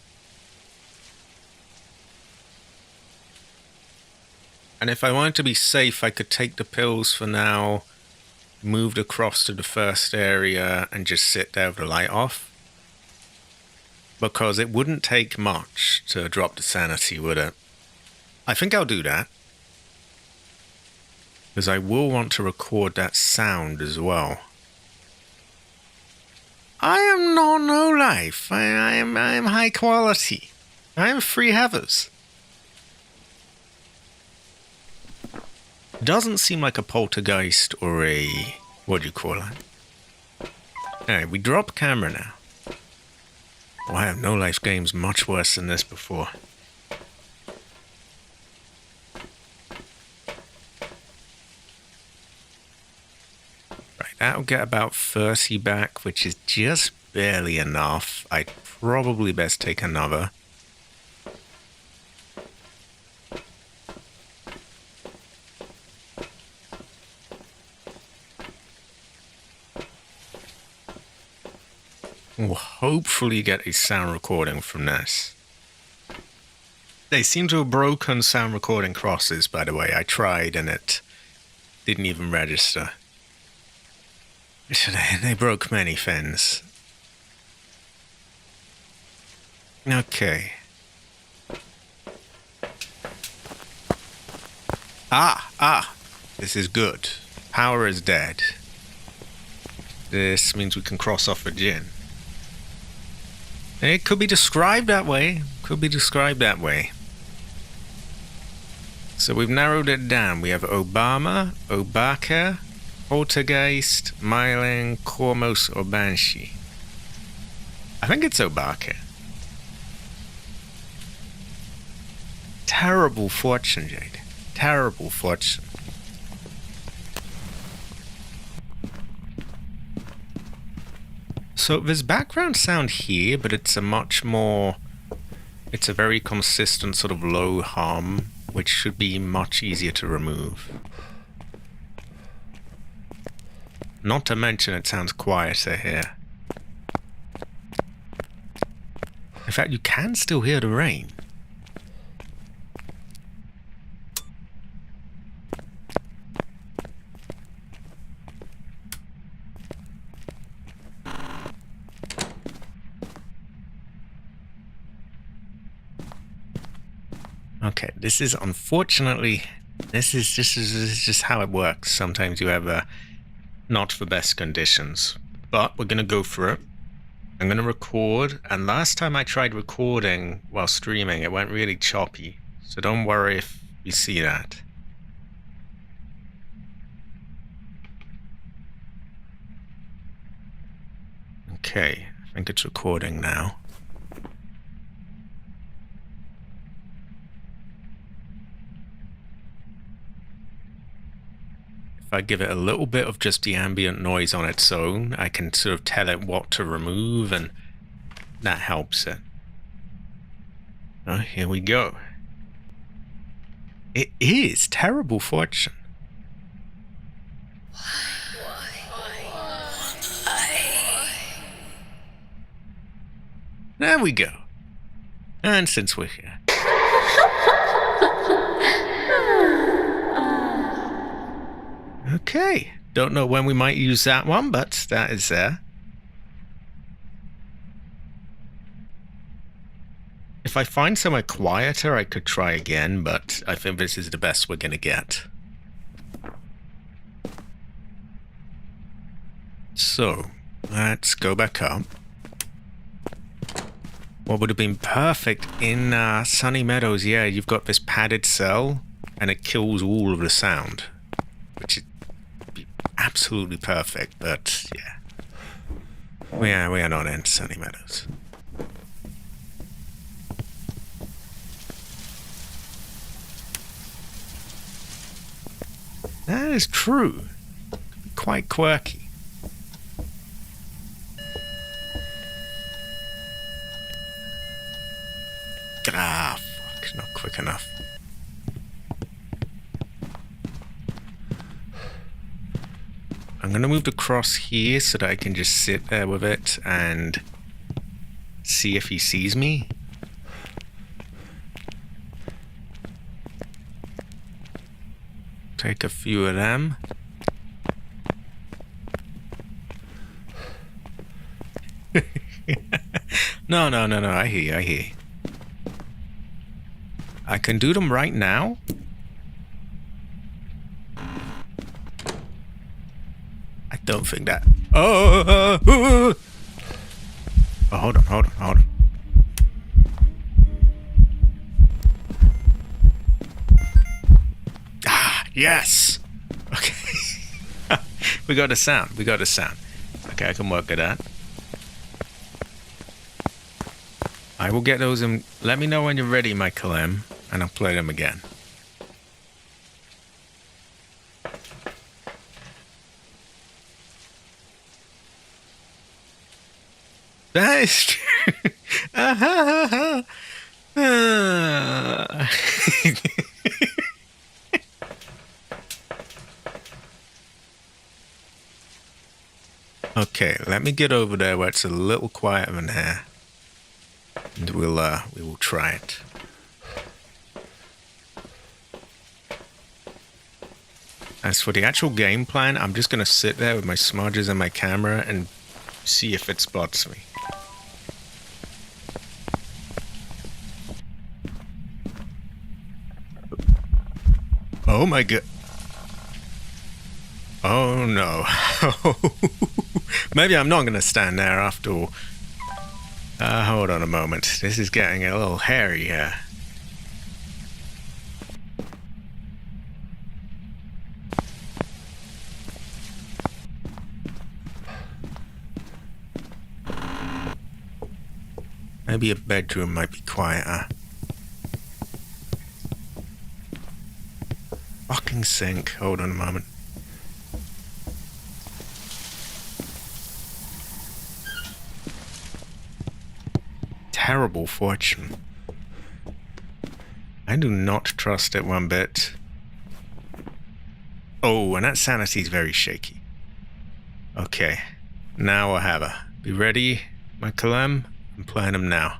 Speaker 1: And if I wanted to be safe, I could take the pills for now, moved across to the first area, and just sit there with the light off. Because it wouldn't take much to drop the sanity, would it? I think I'll do that. Because I will want to record that sound as well. I am not no life. I am high quality. I am free heavers. Doesn't seem like a poltergeist or a... what do you call it? Alright, we drop camera now. Oh, I have no life games much worse than this before. Right, that'll get about 30 back, which is just barely enough. I'd probably best take another. We'll hopefully get a sound recording from this. They seem to have broken sound recording crosses, by the way. I tried and it didn't even register. They broke many fins. Okay. Ah! This is good. Power is dead. This means we can cross off a gin. It could be described that way. So we've narrowed it down. We have Obama, Obaka, Poltergeist, Myling, Kormos, or Banshee. I think it's Obaka. Terrible fortune, Jade. Terrible fortune. So there's background sound here, but it's a much more... It's a very consistent sort of low hum, which should be much easier to remove. Not to mention it sounds quieter here. In fact, you can still hear the rain. Okay, this is unfortunately, this is just how it works. Sometimes you have not the best conditions, but we're gonna go for it. I'm gonna record, and last time I tried recording while streaming, it went really choppy. So don't worry if you see that. Okay, I think it's recording now. If I give it a little bit of just the ambient noise on its own, I can sort of tell it what to remove, and that helps it. Oh, here we go. It is terrible fortune. There we go. And since we're here. Okay, don't know when we might use that one, but that is there. If I find somewhere quieter, I could try again, but I think this is the best we're gonna get. So, let's go back up. What would have been perfect in Sunny Meadows, yeah, you've got this padded cell, and it kills all of the sound, which is absolutely perfect, but yeah. We are not in Sunny Meadows. That is true. Quite quirky. Ah, fuck, not quick enough. I'm gonna move the cross here so that I can just sit there with it and see if he sees me. Take a few of them. No, I hear you. I can do them right now. I don't think that... Oh, hold on. Ah, yes! Okay. We got a sound. Okay, I can work with that. I will get those in... Let me know when you're ready, Michael M., and I'll play them again. That is true. Okay, let me get over there where it's a little quieter in here. And we will try it. As for the actual game plan, I'm just going to sit there with my smudges and my camera and see if it spots me. Oh my god. Oh no. Maybe I'm not going to stand there after all. Hold on a moment. This is getting a little hairy here. Maybe a bedroom might be quieter. Fucking sink. Hold on a moment. Terrible fortune. I do not trust it one bit. Oh, and that sanity's very shaky. Okay. Now I have her. Be ready, my Kalem? I'm playing them now.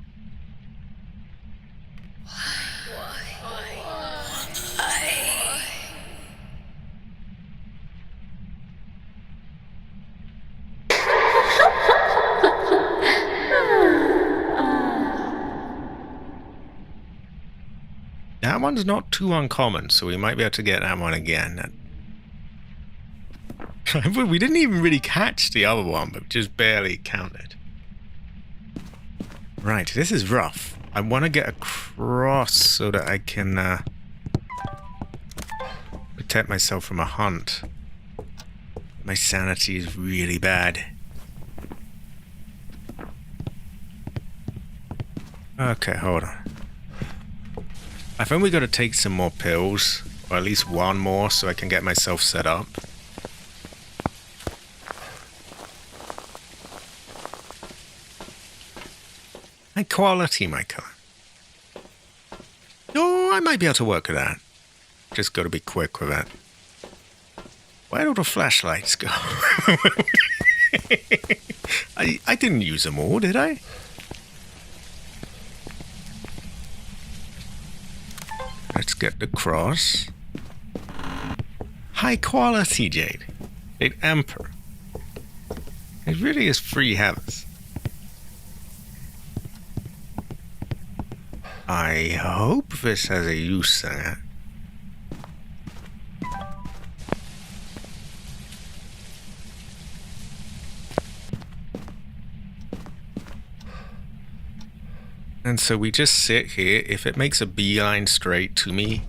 Speaker 1: That one's not too uncommon, so we might be able to get that one again. We didn't even really catch the other one, but just barely counted. Right, this is rough. I want to get across so that I can protect myself from a hunt. My sanity is really bad. Okay, hold on. I think we got to take some more pills, or at least one more, so I can get myself set up. High quality, my color. Oh, I might be able to work with that. Just got to be quick with that. Where do the flashlights go? I didn't use them all, did I? Let's get the cross. High quality jade. Jade Emperor. It really is free heavens. I hope this has a use in it. And so we just sit here. If it makes a beeline straight to me,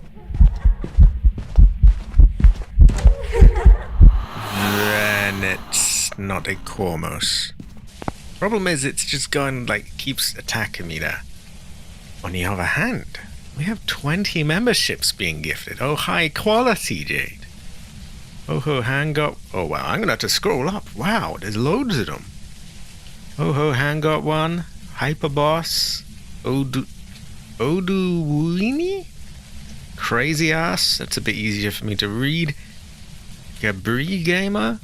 Speaker 1: then it's not a Cormos. Problem is, it's just going, like, keeps attacking me there. On the other hand, we have 20 memberships being gifted. Oh, high quality jade. Oh ho, hang up. Oh wow, I'm gonna have to scroll up. Wow, there's loads of them. Oh ho, hang up one. Hyperboss. Oduwini? Crazy ass. That's a bit easier for me to read. Gabri Gamer.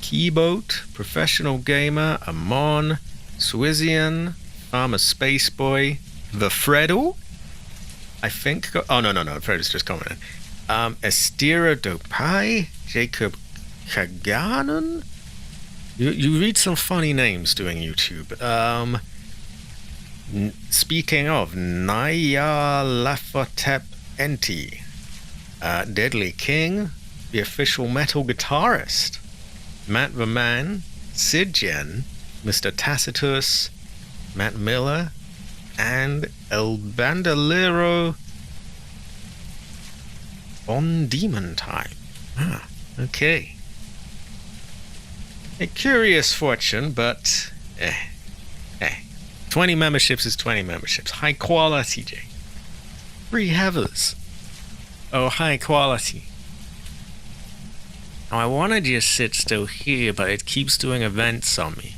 Speaker 1: Keyboat. Professional Gamer. Amon. Swizian. Farmer Space Boy. The Fredo. I think. Oh, no. Fredo's just commenting. Estira Dopai. Jacob Kaganon. You read some funny names doing YouTube. Speaking of, Naya Lafotep Enti, Deadly King, the official metal guitarist, Matt the Man, Sid Jen, Mr. Tacitus, Matt Miller, and El Bandolero on Demon Time. Ah, okay. A curious fortune, but 20 memberships is 20 memberships. High quality, Jay. Free heavers. Oh, high quality. Now, I want to just sit still here, but it keeps doing events on me.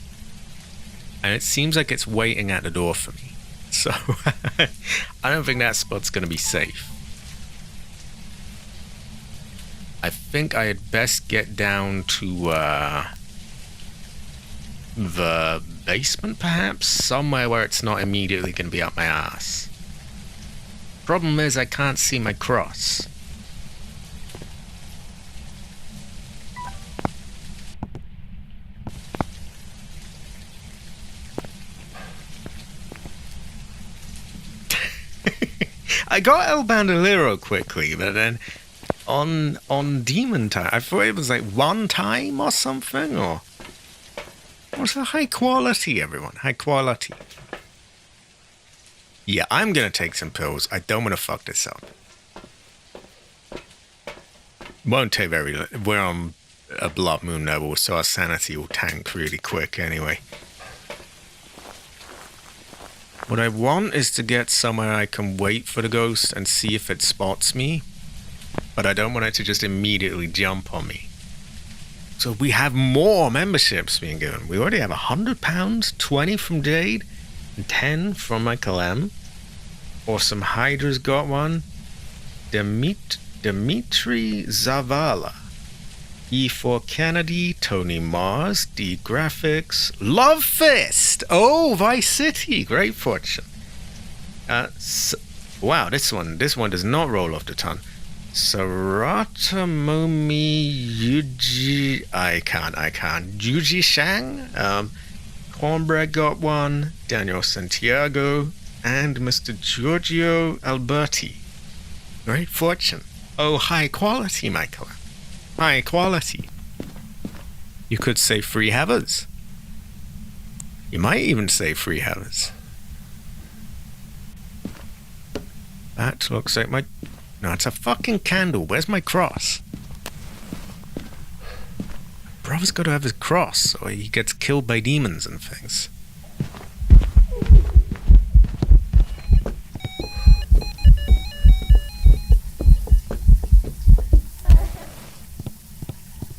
Speaker 1: And it seems like it's waiting at the door for me. So, I don't think that spot's going to be safe. I think I had best get down to, the basement, perhaps? Somewhere where it's not immediately going to be up my ass. Problem is, I can't see my cross. I got El Bandolero quickly, but then on Demon Time, I thought it was like 1 time or something, or what's the high quality, everyone? High quality. Yeah, I'm gonna take some pills. I don't want to fuck this up. Won't take very long. We're on a blood moon level, so our sanity will tank really quick anyway. What I want is to get somewhere I can wait for the ghost and see if it spots me, but I don't want it to just immediately jump on me. So we have more memberships being given. We already have £100, 20 from Jade, and 10 from Michael M. Awesome Hydra's got one. Dimitri Zavala. E4 Kennedy, Tony Mars, D Graphics, Love Fist. Oh, Vice City, great fortune. Wow, this one does not roll off the tongue. Saratamomi Yuji, I can't. Yuji Shang, Cornbread got one. Daniel Santiago, and Mr. Giorgio Alberti. Great fortune. Oh, high quality, Michael. High quality. You could say free havers. You might even say free havers. That looks like my... No, it's a fucking candle. Where's my cross? Brother's got to have his cross, or he gets killed by demons and things.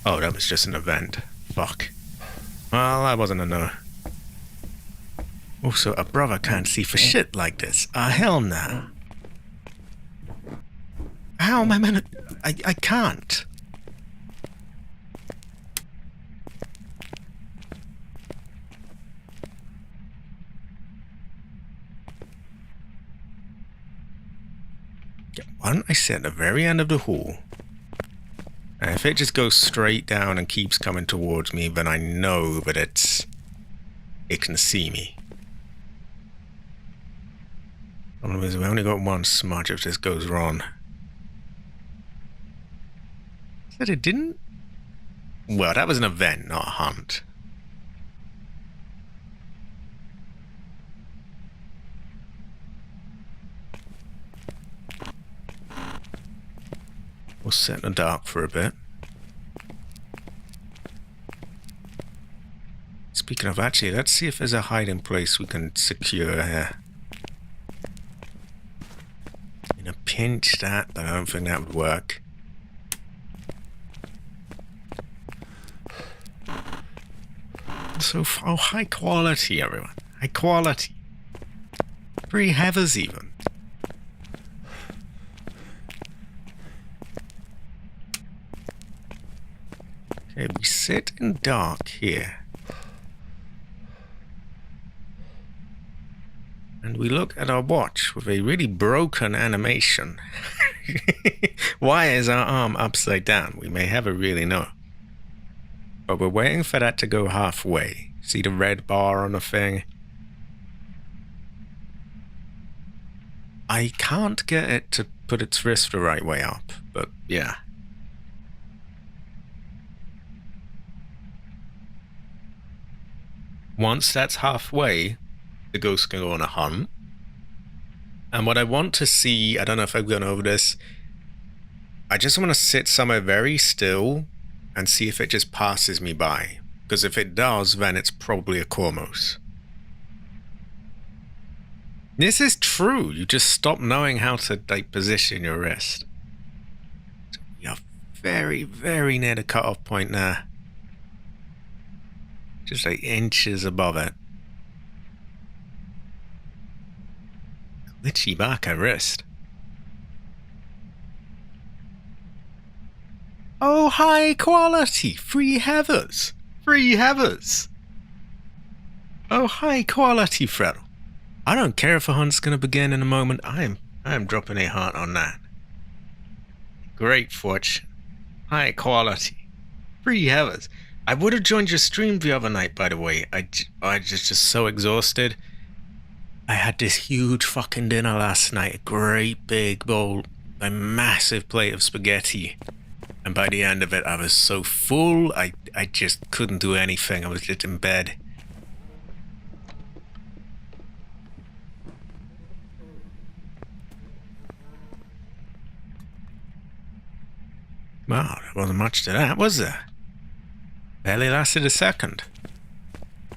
Speaker 1: Oh, that was just an event. Fuck. Well, that wasn't a no. Also, a brother can't see for shit like this. Hell nah. How am I meant to... I can't. Get one I set at the very end of the hall. And if it just goes straight down and keeps coming towards me, then I know that it can see me. Problem is, we only got one smudge if this goes wrong. Said it didn't? Well, that was an event, not a hunt. We'll sit in the dark for a bit. Speaking of, actually, let's see if there's a hiding place we can secure here. In a pinch that, but I don't think that would work. So, oh, high quality, everyone. High quality. Free heathers, even. Okay, we sit in dark here. And we look at our watch with a really broken animation. Why is our arm upside down? We may never really know. But we're waiting for that to go halfway. See the red bar on the thing? I can't get it to put its wrist the right way up, but yeah. Once that's halfway, the ghost can go on a hunt. And what I want to see, I don't know if I've gone over this, I just want to sit somewhere very still and see if it just passes me by. Because if it does, then it's probably a Cormos. This is true. You just stop knowing how to position your wrist. You're very, very near the cutoff point there. Just inches above it. Glitchy back at wrist. Oh, high quality! Free heathers! Free heathers! Oh, high quality, Fred. I don't care if a hunt's gonna begin in a moment. I am dropping a heart on that. Great fortune. High quality. Free heathers. I would have joined your stream the other night, by the way. I just so exhausted. I had this huge fucking dinner last night. A great big bowl, a massive plate of spaghetti. And by the end of it, I was so full, I just couldn't do anything. I was just in bed. Well, there wasn't much to that, was there? Barely lasted a second.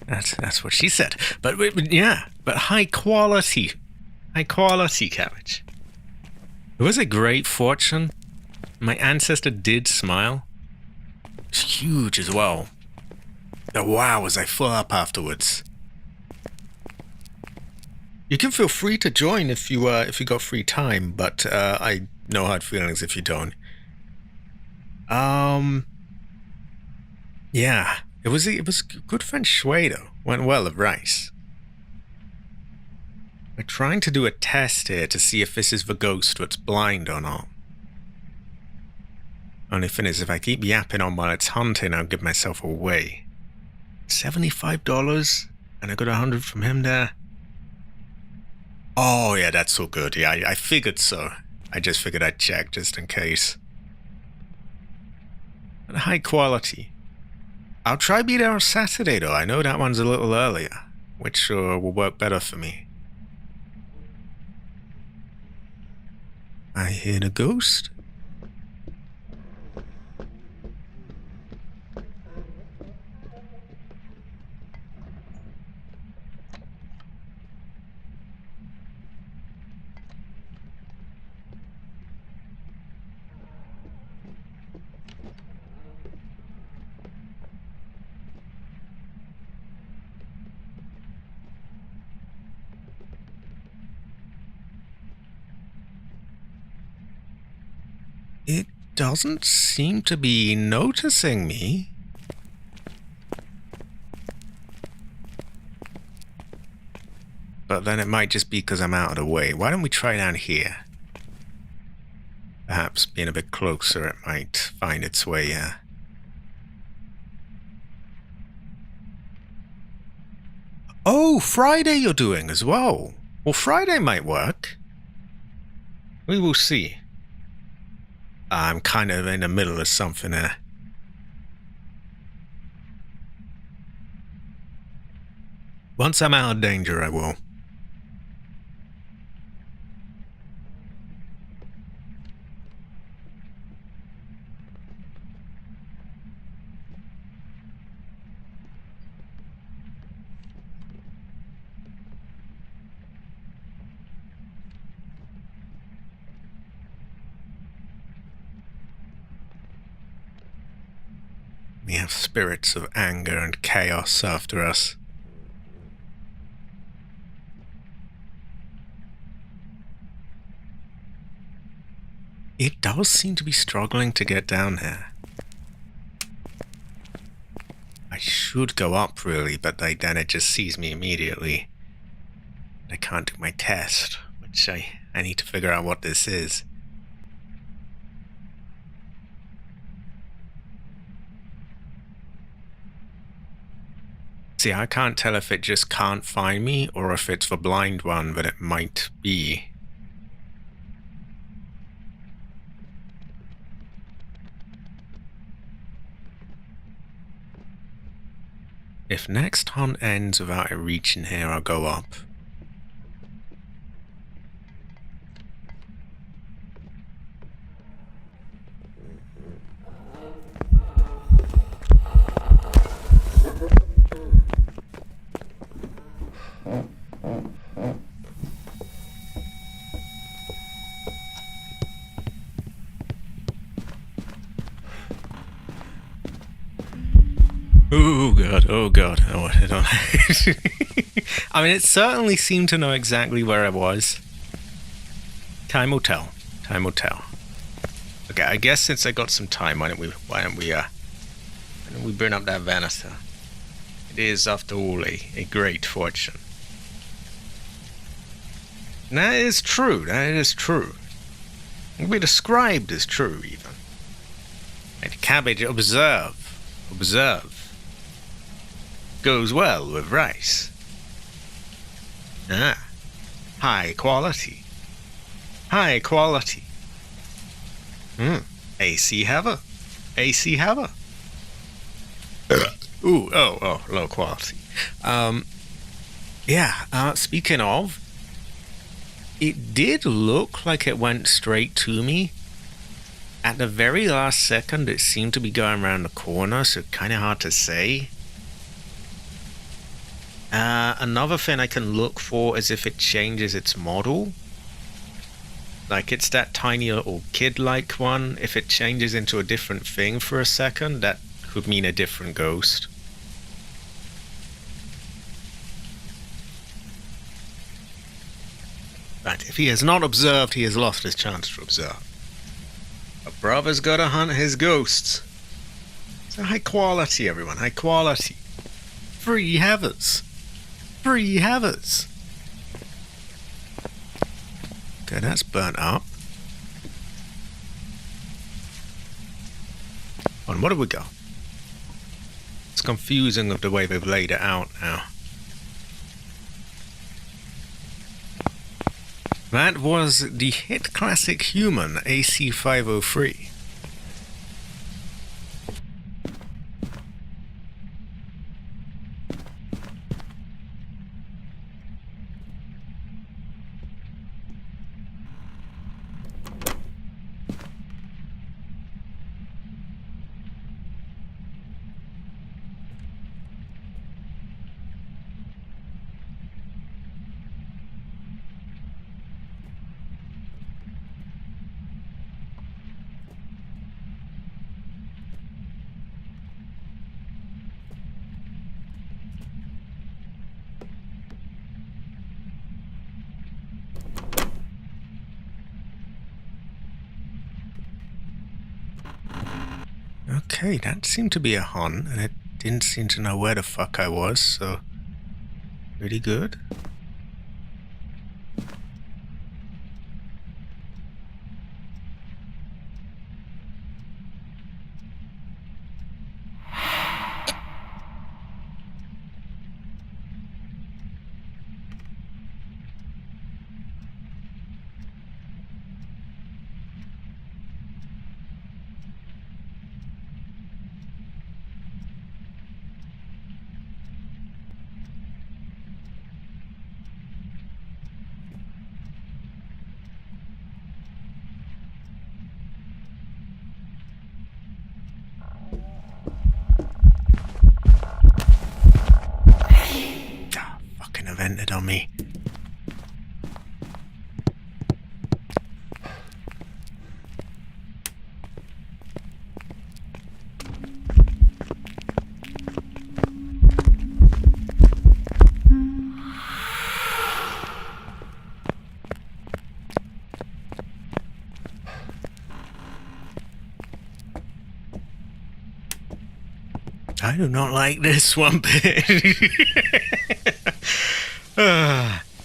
Speaker 1: That's what she said. But yeah, but high quality cabbage. It was a great fortune. My ancestor did smile. It's huge as well. The wow was I full up afterwards. You can feel free to join if you got free time, but I no hard feelings if you don't. Yeah, it was good feng shui though. Went well with rice. We're trying to do a test here to see if this is the ghost that's blind or not. Only thing is, if I keep yapping on while it's hunting, I'll give myself away. $75, and I got 100 from him there. Oh yeah, that's so good. Yeah, I figured so. I just figured I'd check just in case. But high quality. I'll try be there on Saturday though. I know that one's a little earlier, which will work better for me. I hear the ghost. It doesn't seem to be noticing me. But then it might just be because I'm out of the way. Why don't we try down here? Perhaps being a bit closer, it might find its way, yeah. Oh, Friday you're doing as well. Well, Friday might work. We will see. I'm kind of in the middle of something there. Once I'm out of danger, I will. We have spirits of anger and chaos after us. It does seem to be struggling to get down here. I should go up really, but then it just sees me immediately. I can't do my test, which I need to figure out what this is. See, I can't tell if it just can't find me or if it's the blind one that it might be. If next hunt ends without it reaching here, I'll go up. Oh god, oh god. Oh, I don't I mean, it certainly seemed to know exactly where I was. Time will tell. Time will tell. Okay, I guess since I got some time, why don't we burn up that Vanister? It is, after all, a great fortune. And that is true, that is true. It can be described as true, even. And cabbage, observe. Goes well with rice. Ah, high quality. High quality. AC Heather. AC Heather. Ooh, low quality. Speaking of, it did look like it went straight to me. At the very last second, it seemed to be going around the corner, so kind of hard to say. Another thing I can look for is if it changes its model. Like, it's that tiny little kid-like one. If it changes into a different thing for a second, that could mean a different ghost. But if he has not observed, he has lost his chance to observe. A brother's gotta hunt his ghosts. So high quality, everyone. High quality. Free Heathers. Free Heathers. Okay, that's burnt up. On, what have we got? It's confusing of the way they've laid it out now. That was the hit classic human AC503. Okay, that seemed to be a hunt, and it didn't seem to know where the fuck I was, so pretty good. Vented on me. I do not like this one bit.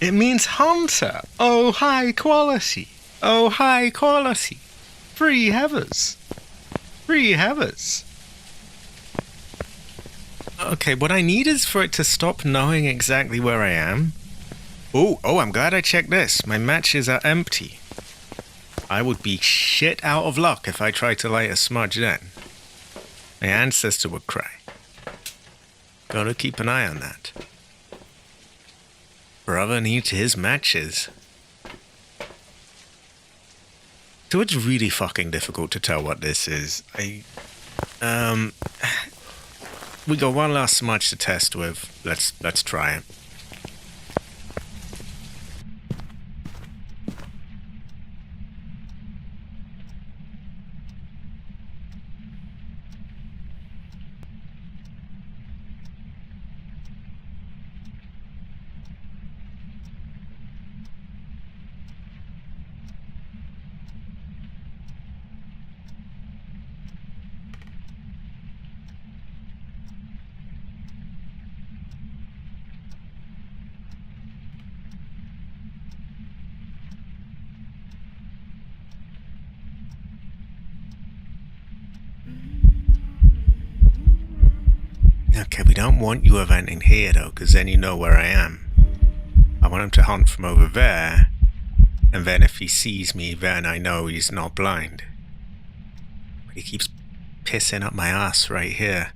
Speaker 1: It means hunter. Oh, high quality. Oh, high quality. Free Heathers. Free Heathers. Okay, what I need is for it to stop knowing exactly where I am. Oh, I'm glad I checked this. My matches are empty. I would be shit out of luck if I tried to light a smudge then. My ancestor would cry. Gotta keep an eye on that. Brother needs his matches. So it's really fucking difficult to tell what this is. We got one last smudge to test with. Let's try it. Okay, we don't want you eventing here though, because then you know where I am. I want him to hunt from over there, and then if he sees me, then I know he's not blind. But he keeps pissing up my ass right here.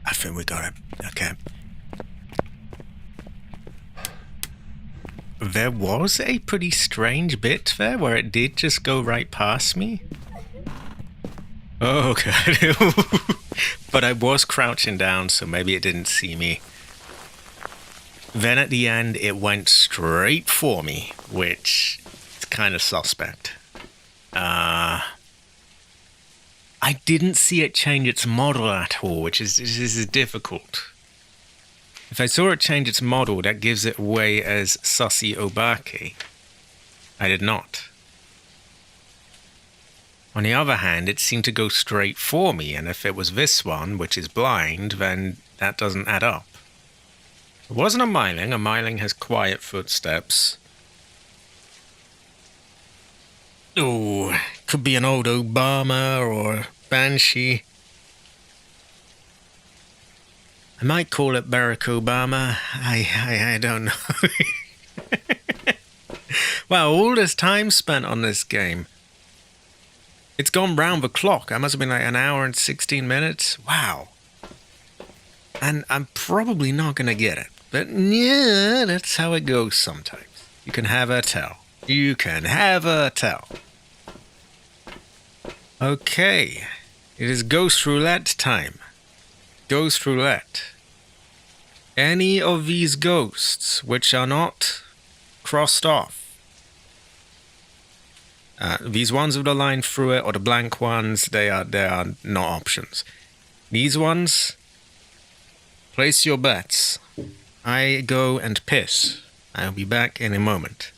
Speaker 1: I think we got it. Okay. There was a pretty strange bit there where it did just go right past me. Oh, okay. But I was crouching down, so maybe it didn't see me. Then at the end, it went straight for me, which is kind of suspect. I didn't see it change its model at all, which is difficult. If I saw it change its model, that gives it away as Sussy Obake. I did not. On the other hand, it seemed to go straight for me, and if it was this one, which is blind, then that doesn't add up. It wasn't a Myling. A Myling has quiet footsteps. Oh, could be an old Obama or Banshee. I might call it Barack Obama. I don't know. Wow, all this time spent on this game. It's gone round the clock. I must have been like an hour and 16 minutes. Wow. And I'm probably not going to get it. But yeah, that's how it goes sometimes. You can have a tell. You can have a tell. Okay. It is Ghost Roulette time. Ghost Roulette. Any of these ghosts which are not crossed off. These ones with a line through it or the blank ones, they are not options. These ones, place your bets. I go and piss. I'll be back in a moment.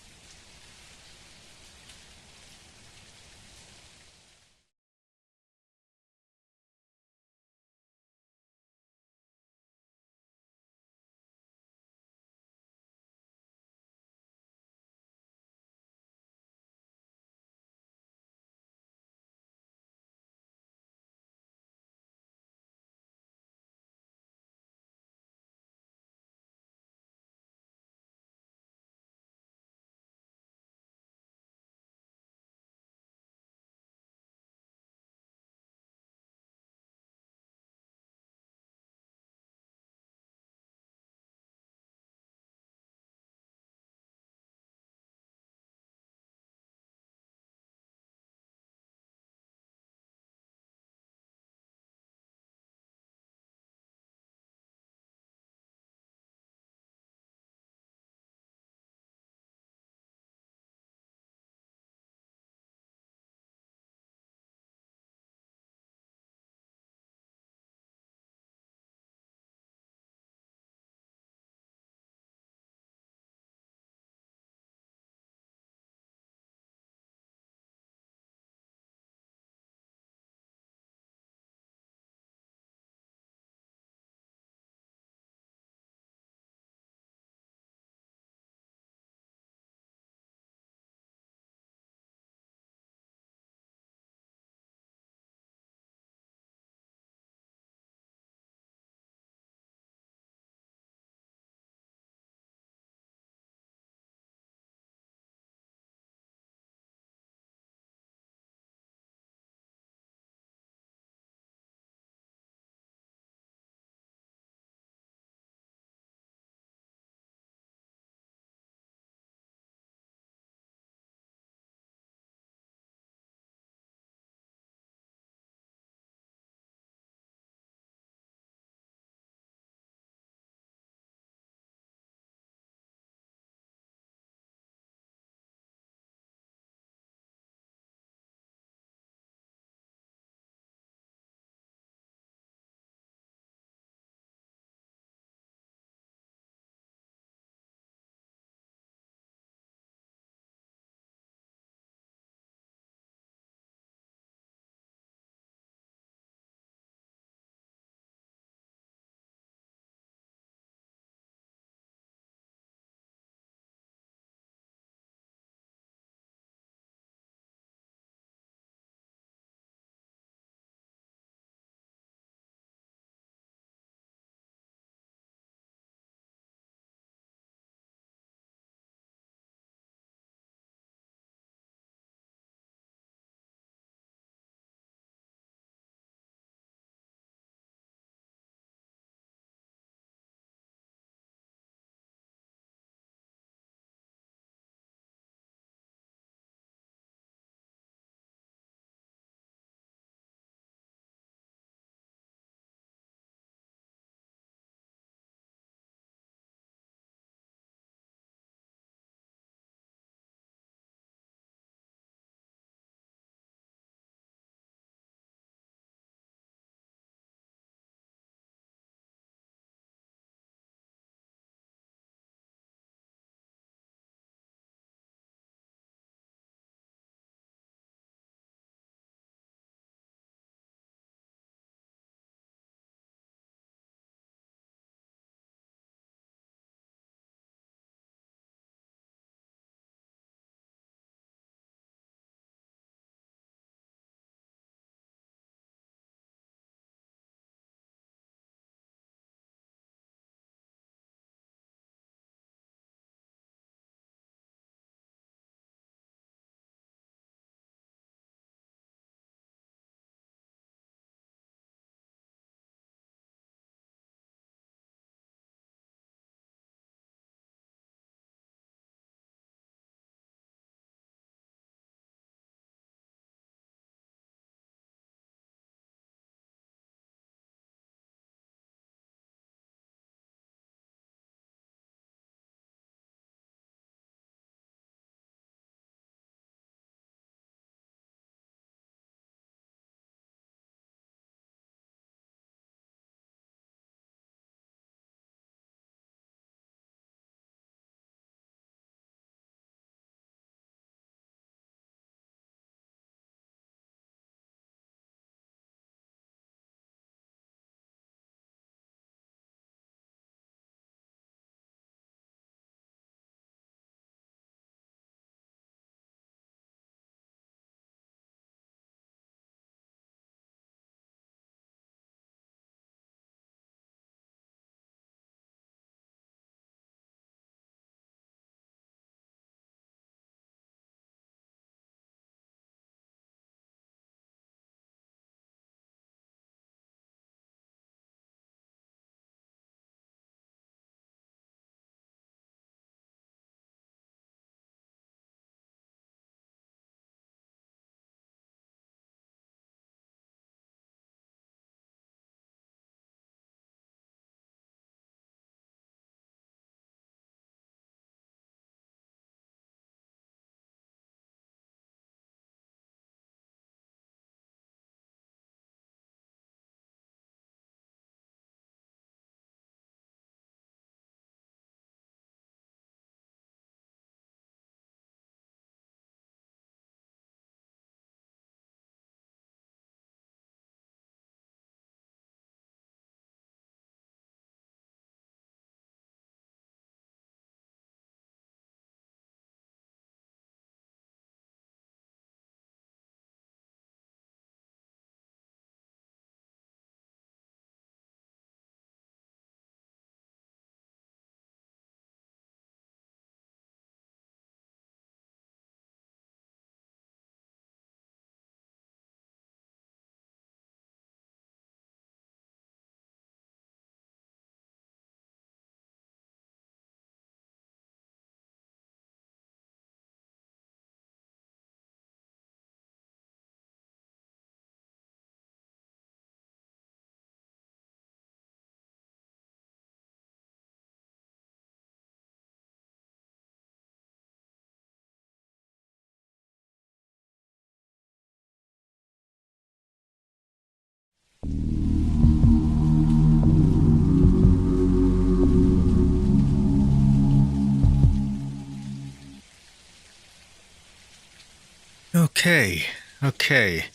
Speaker 1: Okay.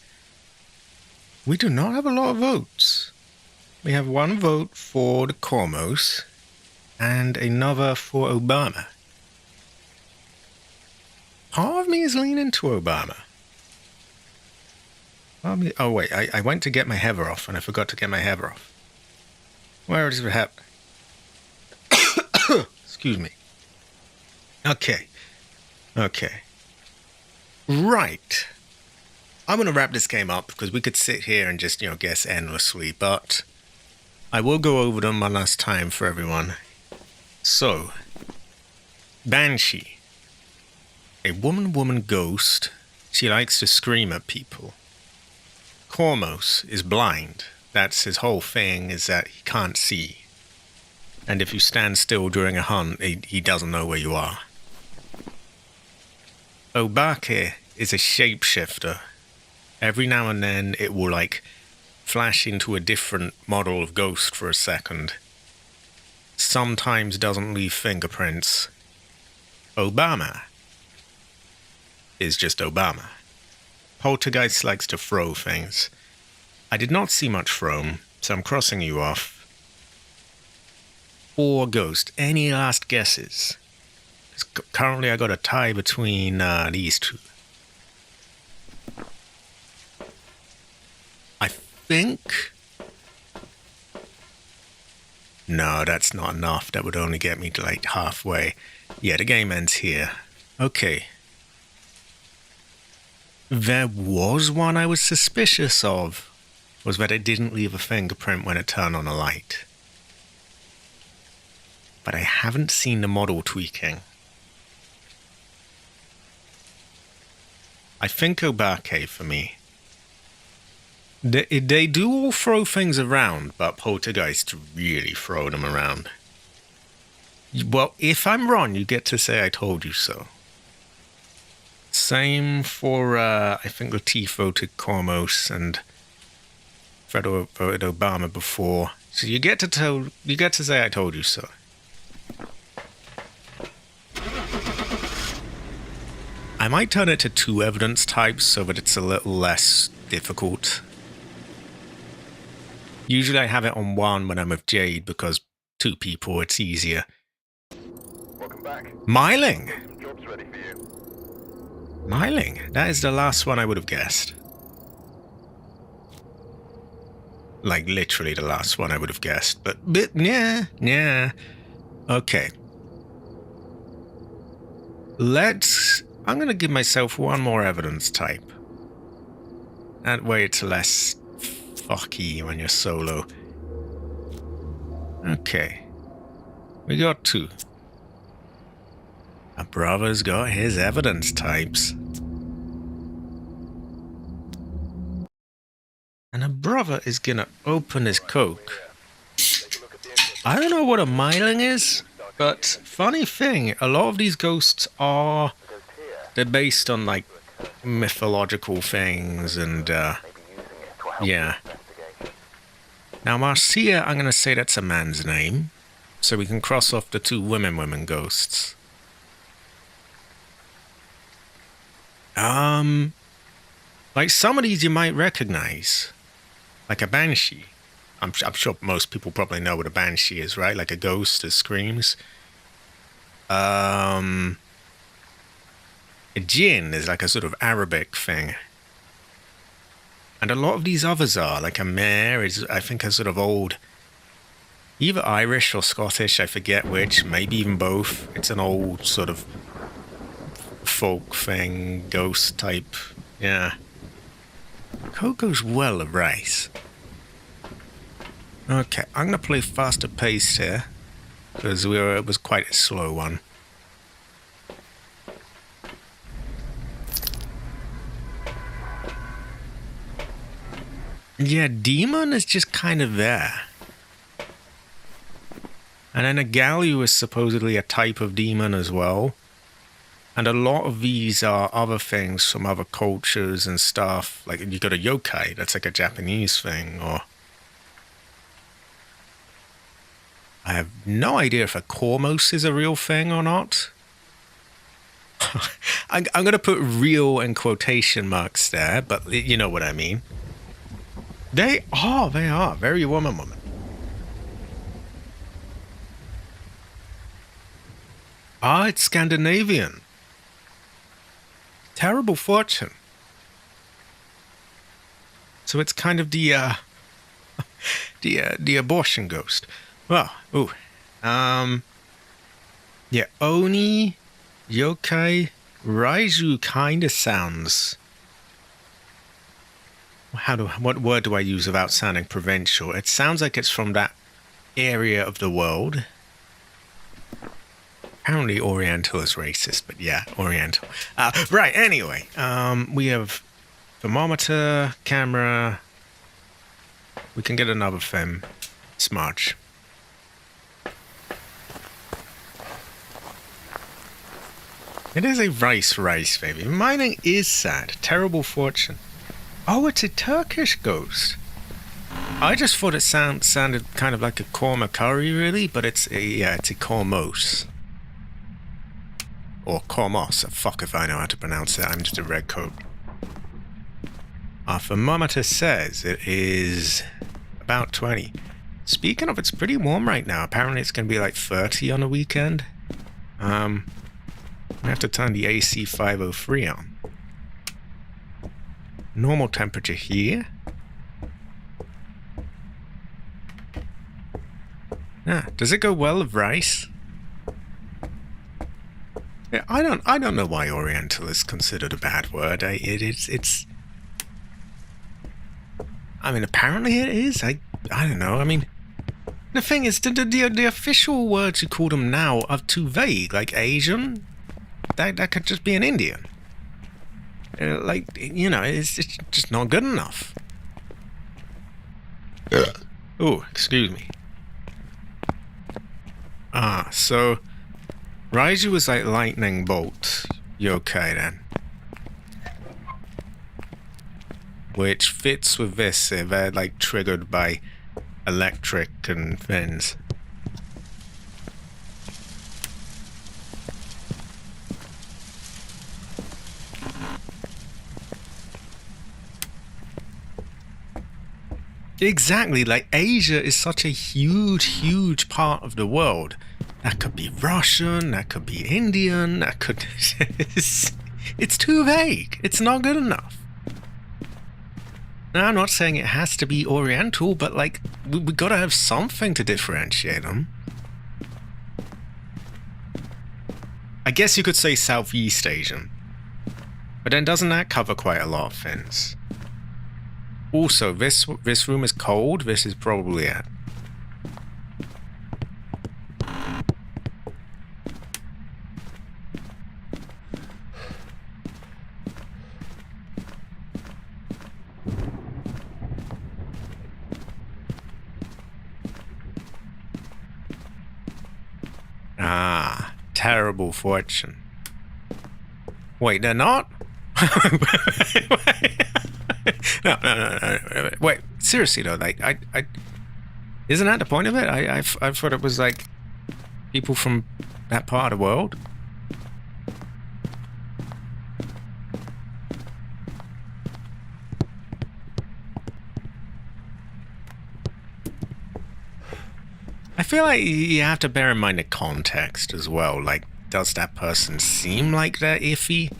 Speaker 1: We do not have a lot of votes. We have one vote for the Cormos and another for Obama. Part of me is leaning to Obama. Oh wait, I went to get my heather off and I forgot to get my heather off. Where is it happening? Excuse me. Okay. Right. I'm going to wrap this game up because we could sit here and just, guess endlessly, but I will go over them one last time for everyone. So, Banshee. A woman ghost. She likes to scream at people. Cormos is blind. That's his whole thing, is that he can't see. And if you stand still during a hunt, he doesn't know where you are. Obake is a shapeshifter. Every now and then it will flash into a different model of ghost for a second. Sometimes doesn't leave fingerprints. Obama is just Obama. Poltergeist likes to throw things. I did not see much thrown, so I'm crossing you off. Or Ghost. Any last guesses? Currently I got a tie between these two. I think... No, that's not enough. That would only get me to halfway. Yeah, the game ends here. Okay. There was one I was suspicious of. Was that it didn't leave a fingerprint when it turned on a light. But I haven't seen the model tweaking. I think Obake for me. They do all throw things around, but Poltergeist really throw them around. Well, if I'm wrong, you get to say I told you so. Same for, I think Latif voted Cormos and Fred voted Obama before. So you get to say I told you so. I might turn it to 2 evidence types so that it's a little less difficult. Usually I have it on 1 when I'm with Jade because 2 people, it's easier.
Speaker 3: Welcome back.
Speaker 1: Myling!
Speaker 3: Some jobs ready for you.
Speaker 1: Myling. That is the last one I would have guessed. Literally the last one I would have guessed. But yeah. Okay. I'm going to give myself 1 more evidence type. That way it's less fucky when you're solo. Okay. We got 2. Our brother's got his evidence types. And a brother is gonna open his Coke. I don't know what a myling is, but funny thing, a lot of these ghosts they're based on mythological things and yeah. Now Marcia, I'm gonna say that's a man's name, so we can cross off the 2 women ghosts. Some of these you might recognize. Like a banshee. I'm sure most people probably know what a banshee is, right? Like a ghost that screams. A jinn is like a sort of Arabic thing. And a lot of these others are. Like a mare is, I think, a sort of old... Either Irish or Scottish, I forget which. Maybe even both. It's an old sort of folk thing, ghost type. Yeah. Coke goes well of rice. Okay, I'm going to play faster paced here. Because it was quite a slow one. Yeah, demon is just kind of there. And then a Galliu is supposedly a type of demon as well. And a lot of these are other things from other cultures and stuff. Like you got a yokai, that's like a Japanese thing, or... I have no idea if a Cormos is a real thing or not. I'm going to put real in quotation marks there, but you know what I mean. They are very woman. Ah, it's Scandinavian. Terrible fortune. So it's kind of the abortion ghost. Well, yeah, Oni, Yokai, Raiju kind of sounds. What word do I use without sounding provincial? It sounds like it's from that area of the world. Apparently Oriental is racist, but yeah, Oriental. Right, anyway, we have thermometer, camera. We can get another film. Smudge. It is a race, baby. Mining is sad. Terrible fortune. Oh, it's a Turkish ghost. I just thought it sounded kind of like a korma curry, really, but it's a kormos. Or kormos. Fuck if I know how to pronounce it. I'm just a redcoat. Our thermometer says it is about 20. Speaking of, it's pretty warm right now. Apparently it's going to be like 30 on the weekend. I have to turn the AC 503 on. Normal temperature here. Does it go well with rice? Yeah, I don't know why Oriental is considered a bad word. It's. I mean, apparently it is. I don't know. I mean, the thing is, the official words you call them now are too vague. Like Asian, that could just be an Indian. Like, you know, it's just not good enough. Oh, excuse me. So Raiju was like lightning bolt. You okay then? Which fits with this if they're like triggered by electric and things. Exactly, like Asia is such a huge part of the world. That could be Russian, that could be Indian, that could... it's too vague. It's not good enough. Now, I'm not saying it has to be Oriental, but like, we gotta have something to differentiate them. I guess you could say Southeast Asian. But then doesn't that cover quite a lot of things? Also, this room is cold. This is probably it. Ah, terrible fortune. Wait, they're not? No. Wait, seriously though, like, I isn't that the point of it? I thought it was like people from that part of the world. I feel like you have to bear in mind the context as well. Like, does that person seem like they're iffy?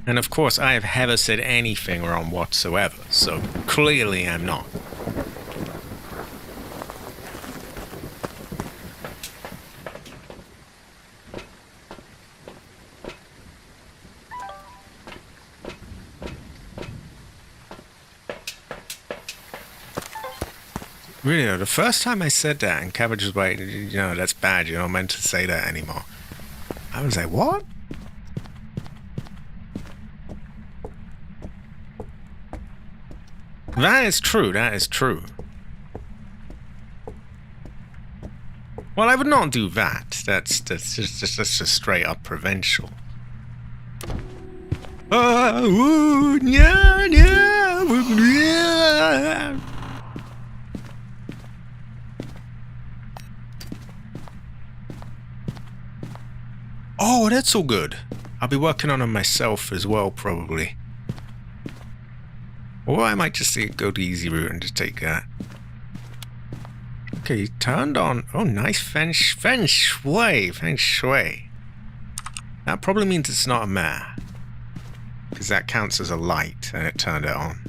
Speaker 1: And of course, I have never said anything wrong whatsoever, so clearly I'm not. Really though, the first time I said that, and Cabbage was like, you know, that's bad, you're not meant to say that anymore. I was like, what? That is true. Well, I would not do that. That's just straight up provincial. Oh, that's so good. I'll be working on them myself as well, probably. Or I might just go the easy route and just take that. Okay, turned on. Oh, nice feng shui. Feng shui. That probably means it's not a mare. Because that counts as a light, and it turned it on.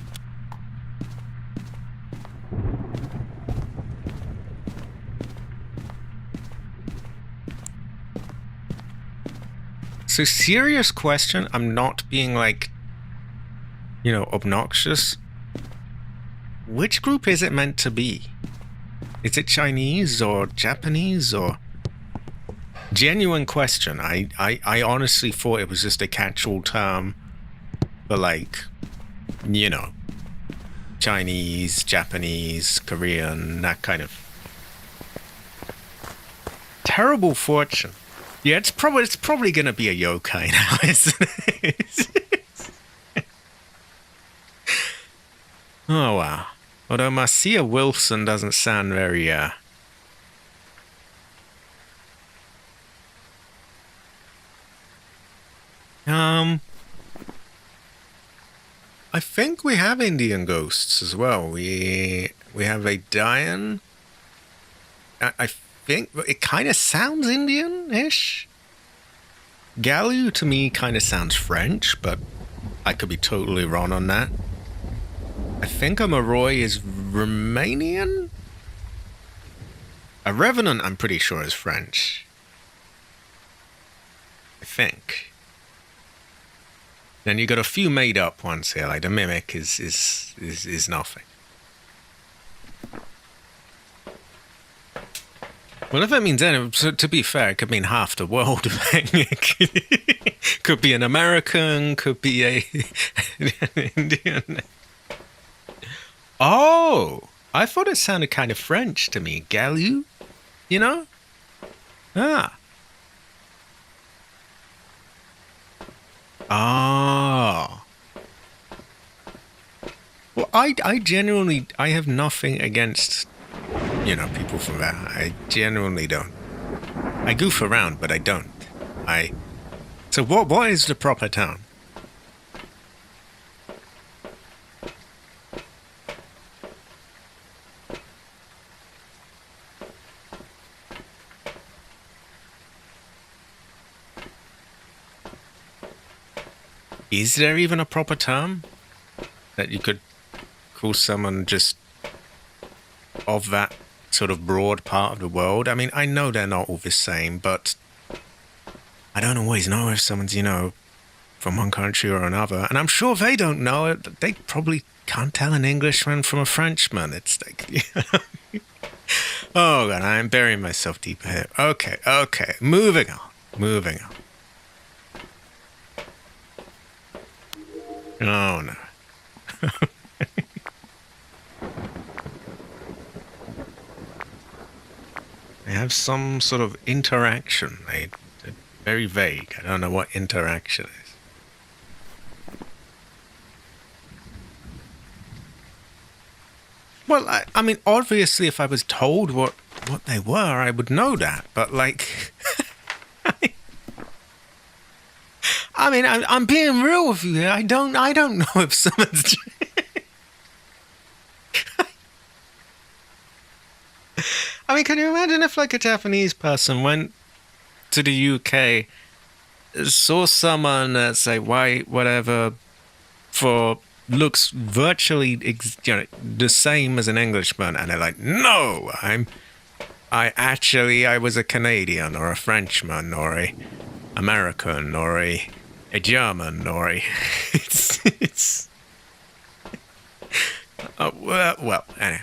Speaker 1: So, serious question. I'm not being like, you know, obnoxious. Which group is it meant to be? Is it Chinese or Japanese or... Genuine question. I honestly thought it was just a catch-all term for, like, you know, Chinese, Japanese, Korean, that kind of... Terrible fortune. Yeah, it's probably gonna be a yokai now, isn't it? Oh, wow. Although Marcia Wilson doesn't sound very, I think we have Indian ghosts as well. We have a Dian. I think it kind of sounds Indian-ish. Galu to me kind of sounds French, but I could be totally wrong on that. I think a Moroi is Romanian? A Revenant, I'm pretty sure, is French. I think. Then you got a few made-up ones here, like the Mimic is nothing. Well, if that means anything, so to be fair, it could mean half the world. Could be an American, could be an Indian. Oh, I thought it sounded kind of French to me. Galu, you know? Ah. Ah. Well, I genuinely, I have nothing against, you know, people from that. I genuinely don't. I goof around, but I don't. So what is the proper town? Is there even a proper term that you could call someone just of that sort of broad part of the world? I mean, I know they're not all the same, but I don't always know if someone's, you know, from one country or another. And I'm sure they don't know it. They probably can't tell an Englishman from a Frenchman. It's like, you know. Oh, God, I'm burying myself deeper here. Okay. Moving on. Oh, no. They have some sort of interaction. They're very vague. I don't know what interaction is. Well, I mean, obviously, if I was told what they were, I would know that. But, like... I mean, I'm being real with you here. I don't know if someone's... I mean, can you imagine if, like, a Japanese person went to the UK, saw someone, say, white, whatever, for looks virtually the same as an Englishman, and they're like, no, I was a Canadian, or a Frenchman, or a American, or a German, or a... it's well, anyway.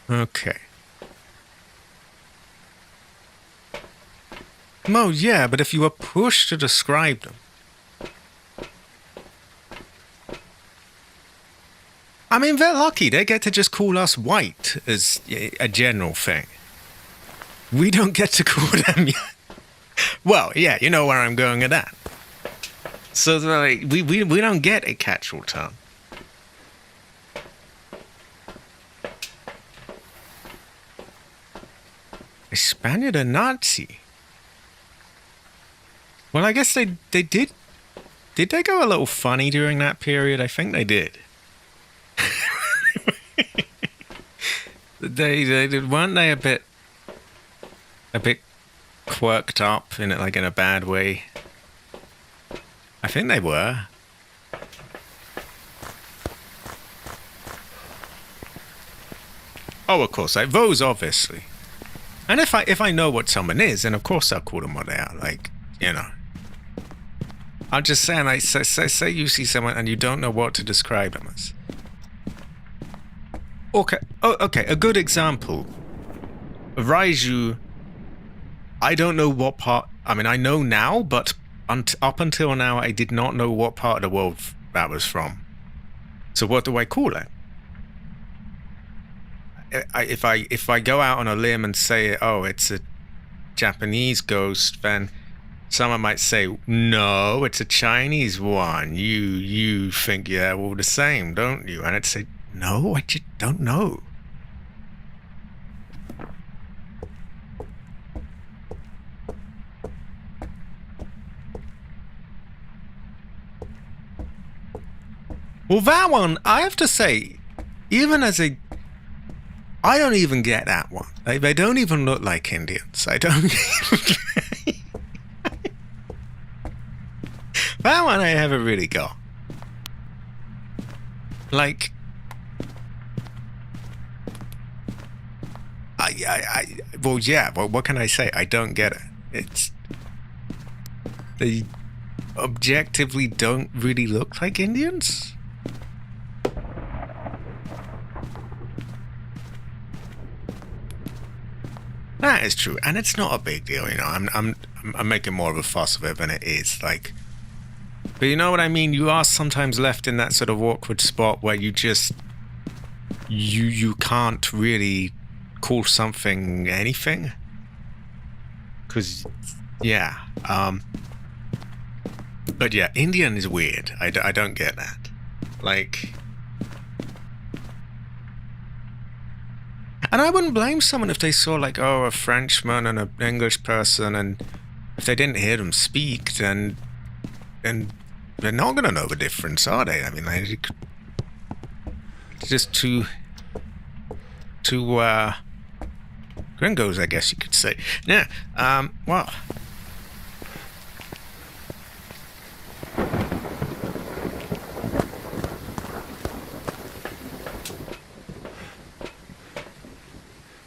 Speaker 1: Okay. No, yeah, but if you were pushed to describe them... I mean, they're lucky. They get to just call us white as a general thing. We don't get to call them... Well, yeah, you know where I'm going with that. So, like, we don't get a catch-all term. A Spaniard, a Nazi. Well, I guess they did. Did they go a little funny during that period? I think they did. They did, weren't they a bit quirked up in it, like in a bad way? I think they were. Oh, of course, like those, obviously. And if I know what someone is, then of course I'll call them what they are. Like, you know. I'm just saying, like, say you see someone and you don't know what to describe them as. Okay. Oh, okay. A good example. Raiju. I don't know what part. I mean, I know now, but up until now, I did not know what part of the world that was from. So what do I call it? If I go out on a limb and say, oh, it's a Japanese ghost, then someone might say, no, it's a Chinese one. You think you're all the same, don't you? And I'd say, no, I just don't know. Well, that one, I have to say, even as a... I don't even get that one. They don't even look like Indians. I don't... That one I haven't really got. Like... Well, yeah, well, what can I say? I don't get it. It's... They objectively don't really look like Indians? That is true, and it's not a big deal, you know. I'm making more of a fuss of it than it is, like. But you know what I mean? You are sometimes left in that sort of awkward spot where you just you can't really call something anything. Cause yeah, but yeah, Indian is weird. I don't get that. Like. And I wouldn't blame someone if they saw, like, oh, a Frenchman and an English person, and if they didn't hear them speak, then they're not going to know the difference, are they? I mean, it's just two gringos, I guess you could say. Yeah, well...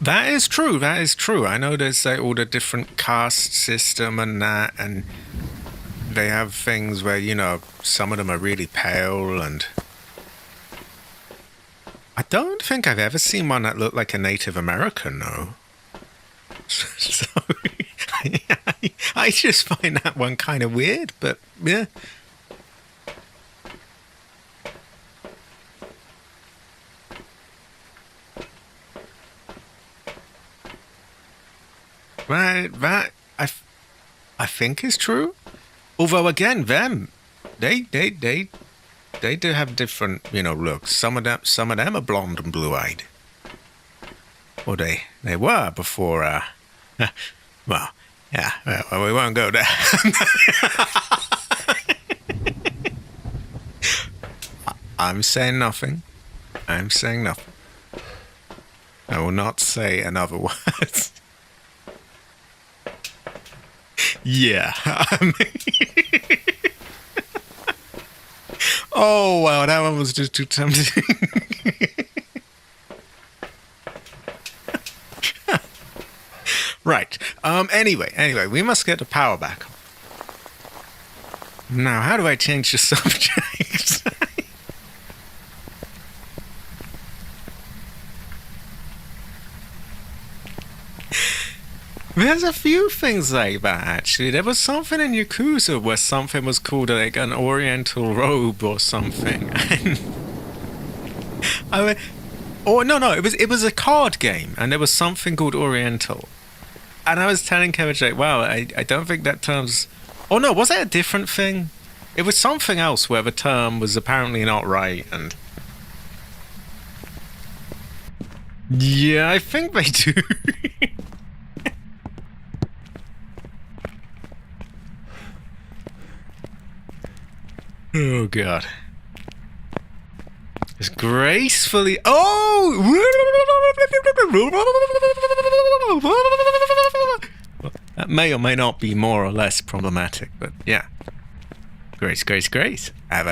Speaker 1: That is true, that is true. I know there's all the different caste system and that, and they have things where, you know, some of them are really pale, and I don't think I've ever seen one that looked like a Native American, though. So, I just find that one kind of weird, but yeah. That I think is true. Although again, they do have different, you know, looks. Some of them are blonde and blue-eyed. Or they were before. Well, yeah. Well, we won't go there. I'm saying nothing. I'm saying nothing. I will not say another word. Yeah. Oh, wow, that one was just too tempting. Right. Anyway, we must get the power back. Now, how do I change the subject? There's a few things like that, actually. There was something in Yakuza where something was called like an oriental robe or something. I mean, or no, it was a card game, and there was something called Oriental. And I was telling Kevin, like, wow, I don't think that term's... Oh no, was it a different thing? It was something else where the term was apparently not right, and... Yeah, I think they do. Oh, God. Just gracefully... Oh! That may or may not be more or less problematic, but yeah. Grace, grace, grace. Have.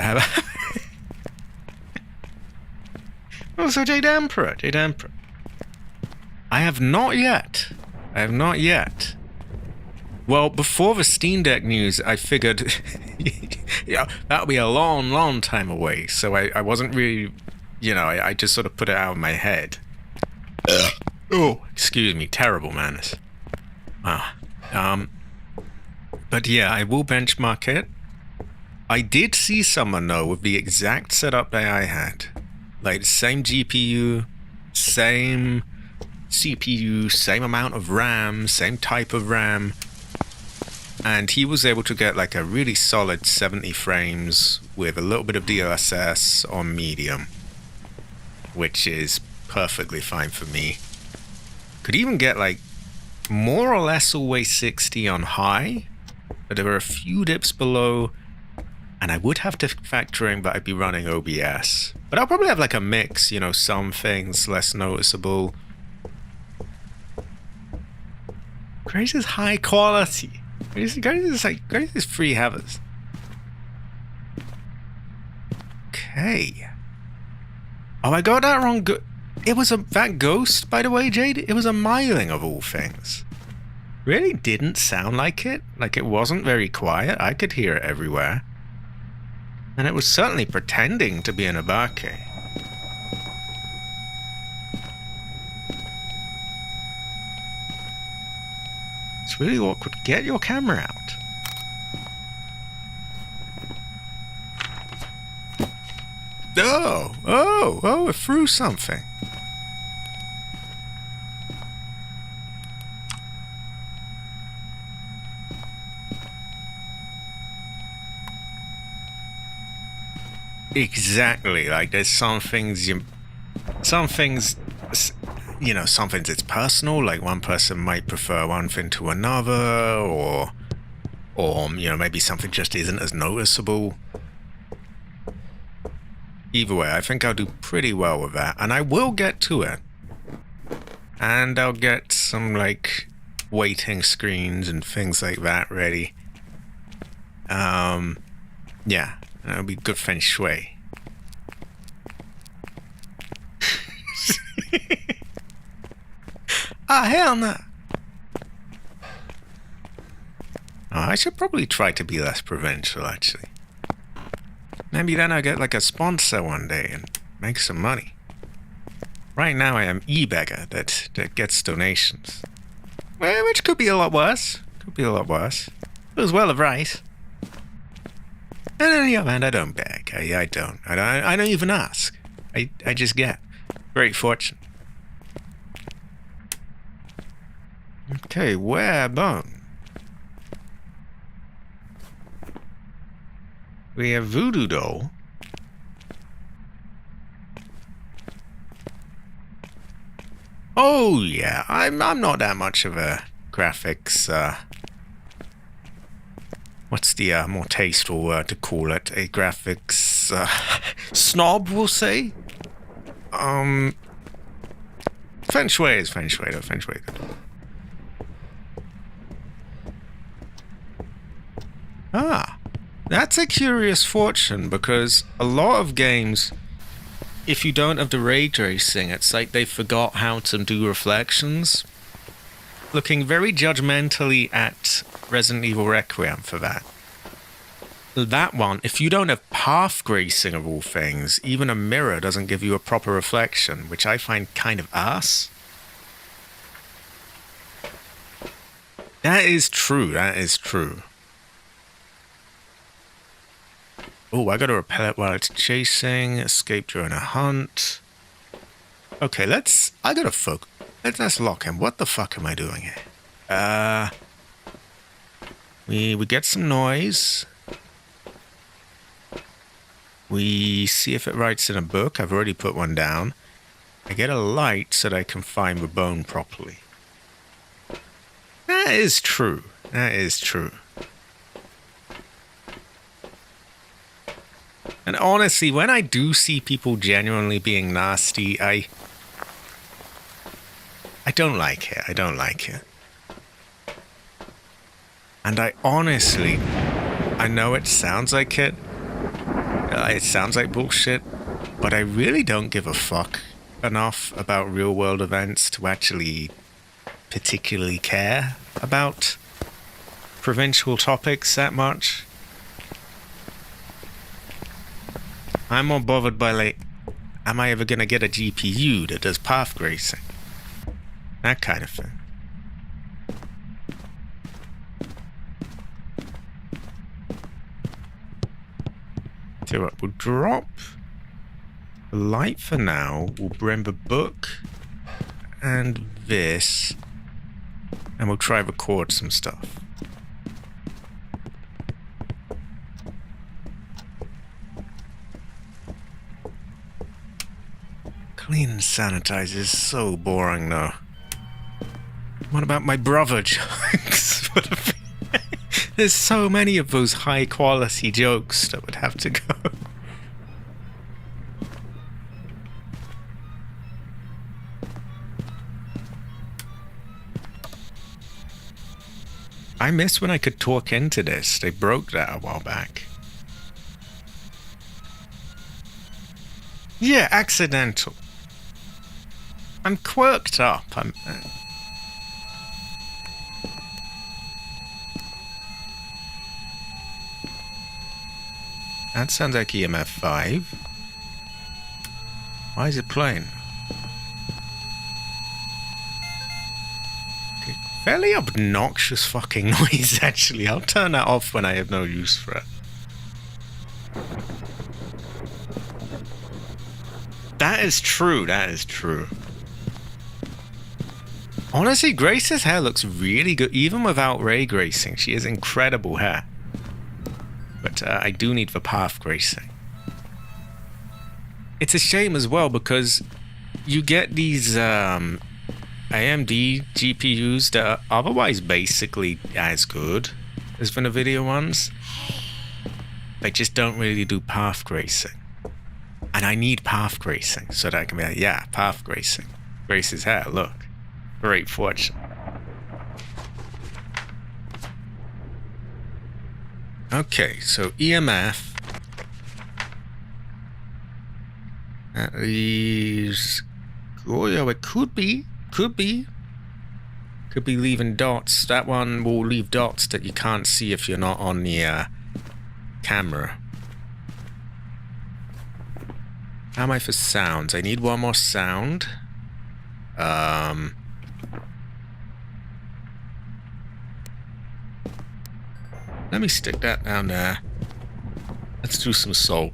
Speaker 1: Oh, so Jade Emperor. I have not yet. Well, before the Steam Deck news, I figured yeah, that'll be a long, long time away. So I wasn't really, I just sort of put it out of my head. Oh, excuse me, terrible manners. But yeah, I will benchmark it. I did see someone though with the exact setup that I had. Like the same GPU, same CPU, same amount of RAM, same type of RAM. And he was able to get like a really solid 70 frames with a little bit of DLSS on medium, which is perfectly fine for me. Could even get like more or less always 60 on high, but there were a few dips below, and I would have to factor in that I'd be running OBS. But I'll probably have like a mix, some things less noticeable. Grace is high quality. Grace is free havers. Okay. Oh, I got that wrong. It was that ghost, by the way, Jade. It was a myling of all things. Really didn't sound like it. Like it wasn't very quiet. I could hear it everywhere. And it was certainly pretending to be an Abake. It's really awkward. Get your camera out. Oh, it threw something. Exactly. Like there's some things it's personal. Like one person might prefer one thing to another, or maybe something just isn't as noticeable. Either way, I think I'll do pretty well with that, and I will get to it. And I'll get some like waiting screens and things like that ready. Yeah, that'll be good feng shui. Hell no. Oh, I should probably try to be less provincial, actually. Maybe then I'll get like a sponsor one day and make some money. Right now I am e-beggar that gets donations. Well, which could be a lot worse. It was well of right. And on the other hand, I don't beg. I don't. I don't even ask. I just get. Great fortune. Okay, where bone? We have Voodoo Doll. Oh yeah, I'm not that much of a graphics. What's the more tasteful word to call it? A graphics snob, we'll say. Feng shui is feng shui, though. Feng shui. Ah, that's a curious fortune, because a lot of games, if you don't have the ray tracing, it's like they forgot how to do reflections. Looking very judgmentally at Resident Evil Requiem for that. That one, if you don't have path gracing of all things, even a mirror doesn't give you a proper reflection, which I find kind of ass. That is true. Oh, I gotta repel it while it's chasing, escape during a hunt. Okay, I gotta focus. Let's lock him. What the fuck am I doing here? We get some noise. We see if it writes in a book. I've already put one down. I get a light so that I can find the bone properly. That is true. And honestly, when I do see people genuinely being nasty, I don't like it. I don't like it. And I honestly, I know it sounds like it. It sounds like bullshit, but I really don't give a fuck enough about real world events to actually particularly care about provincial topics that much. I'm more bothered by, like, am I ever gonna get a GPU that does path gracing? That kind of thing. So what, we'll drop the light for now. We'll bring the book and this, and we'll try record some stuff. Clean and sanitize is so boring, though. What about my brother jokes? There's so many of those high-quality jokes that would have to go. I miss when I could talk into this. They broke that a while back. Yeah, accidental. I'm quirked up. That sounds like EMF 5. Why is it playing? Okay, fairly obnoxious fucking noise, actually. I'll turn that off when I have no use for it. That is true, that is true. Honestly, Grace's hair looks really good, even without ray gracing. She has incredible hair. But I do need the path gracing. It's a shame as well because you get these AMD GPUs that are otherwise basically as good as the NVIDIA ones. They just don't really do path gracing. And I need path gracing so that I can be like, yeah, path gracing. Grace's hair, look. Great fortune. Okay, so EMF. These. Oh, yeah, it could be. Could be leaving dots. That one will leave dots that you can't see if you're not on the camera. How am I for sounds? I need one more sound. Let me stick that down there. Let's do some salt.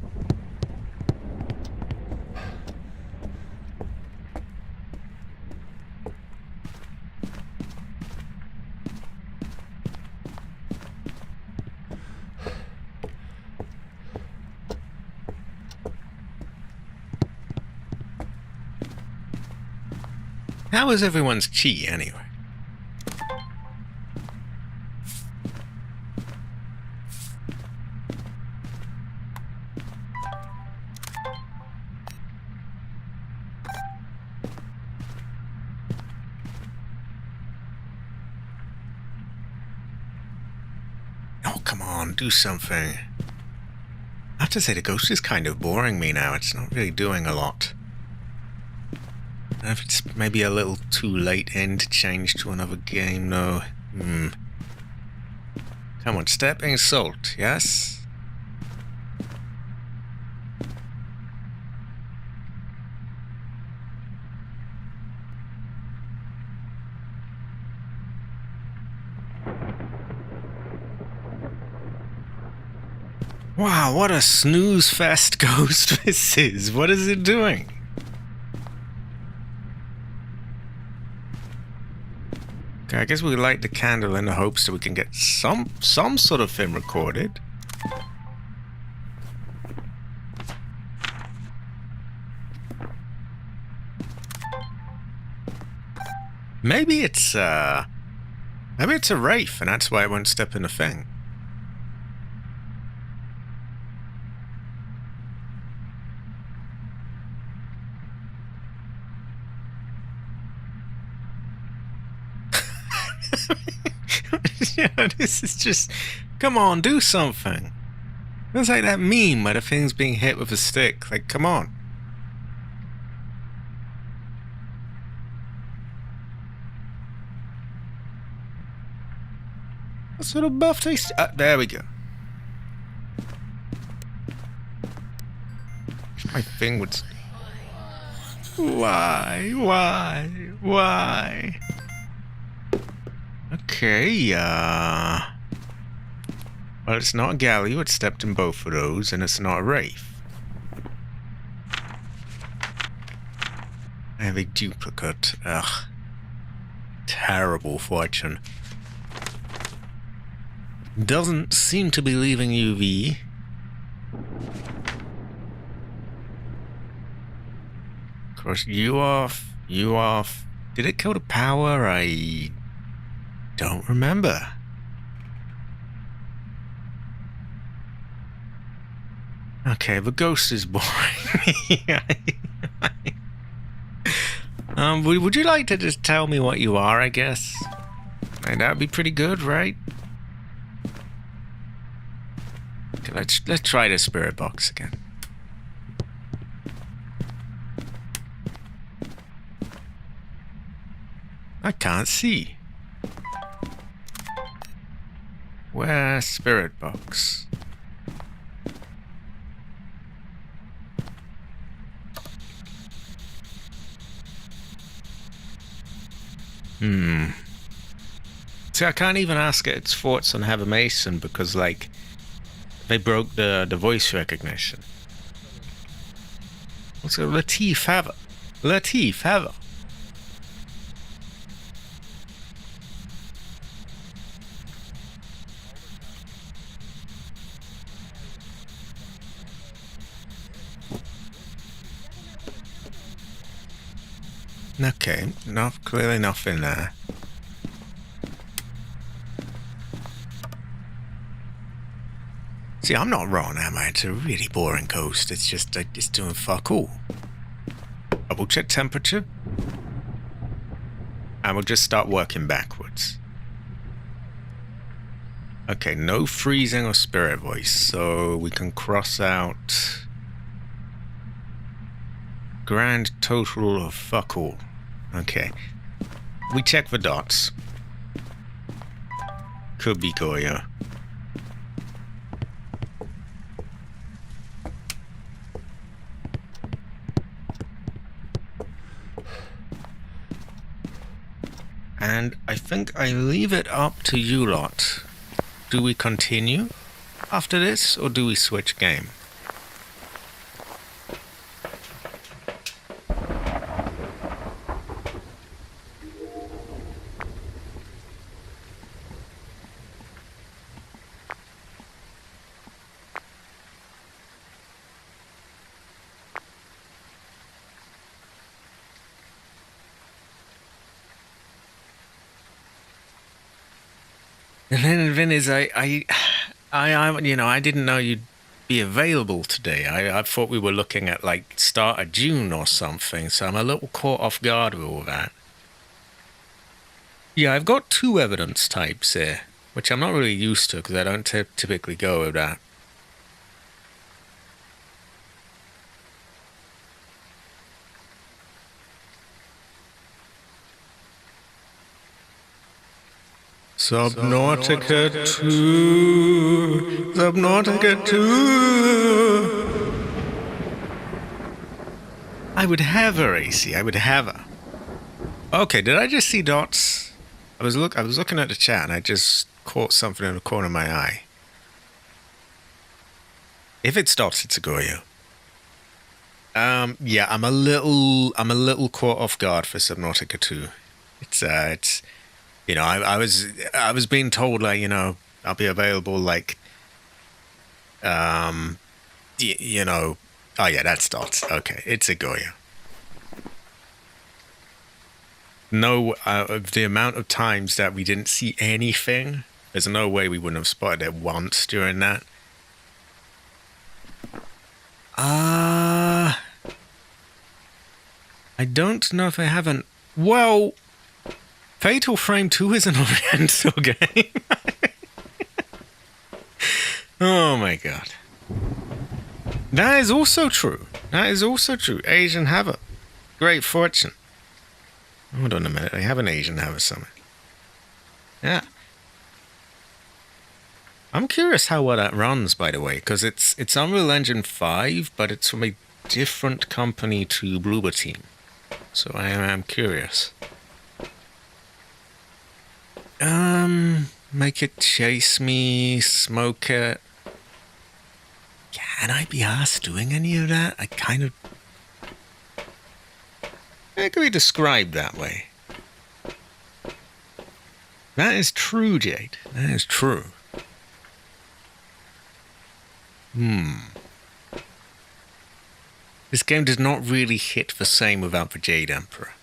Speaker 1: How is everyone's chi anyway? Oh, come on, do something. I have to say, the ghost is kind of boring me now. It's not really doing a lot. I don't know if it's maybe a little too late in to change to another game, though. Come on, stepping salt, yes? Wow, what a snooze fest ghost this is. What is it doing? Okay, I guess we light the candle in the hopes that we can get some sort of thing recorded. Maybe it's a wraith, and that's why I won't step in the thing. Yeah, this is just... Come on, do something. It's like that meme where the thing's being hit with a stick. Like, come on. What sort of birthday... there we go. My thing would... Why? Okay, well, it's not a Galio, it stepped in both of those, and it's not a Wraith. I have a duplicate. Ugh. Terrible fortune. Doesn't seem to be leaving UV. Of course, you off. Did it kill the power? I don't remember. Okay, the ghost is boring. Would you like to just tell me what you are, I guess? That'd be pretty good, right? Okay, let's try the spirit box again. I can't see. Where's spirit box? See, I can't even ask it its thoughts on Heather Mason because, like, they broke the voice recognition. What's it? Latif Heather. Okay, clearly nothing there. See, I'm not wrong, am I? It's a really boring ghost. It's just, it's doing fuck all. Double check temperature. And we'll just start working backwards. Okay, no freezing or spirit voice, so we can cross out grand total of fuck all. Okay. We check the dots. Could be Goya. And I think I leave it up to you lot. Do we continue after this, or do we switch game? And then the thing is, I didn't know you'd be available today. I thought we were looking at like start of June or something, so I'm a little caught off guard with all that. Yeah, I've got two evidence types here, which I'm not really used to because I don't typically go with that. Subnautica 2. Subnautica 2. I would have her, AC. I would have her. Okay, did I just see dots? I was looking at the chat and I just caught something in the corner of my eye. If it's dots, it's a Goyo. Yeah, I'm a little caught off guard for Subnautica 2. It's you know, I was being told, like, you know, I'll be available, like, you know, oh yeah, that's dots. Okay, it's a Goya. No, the amount of times that we didn't see anything, there's no way we wouldn't have spotted it once during that. I don't know if I haven't. Well, Fatal Frame 2 is an Oriental game. Oh my god. That is also true. That is also true. Asian Havoc. Great Fortune. Hold on a minute. I have an Asian Havoc summon. Yeah. I'm curious how well that runs, by the way, because it's Unreal Engine 5, but it's from a different company to Bloober Team. So I am curious. Make it chase me, smoke it. Can I be asked doing any of that? I kind of... It could be described that way. That is true, Jade. That is true. This game does not really hit the same without the Jade Emperor.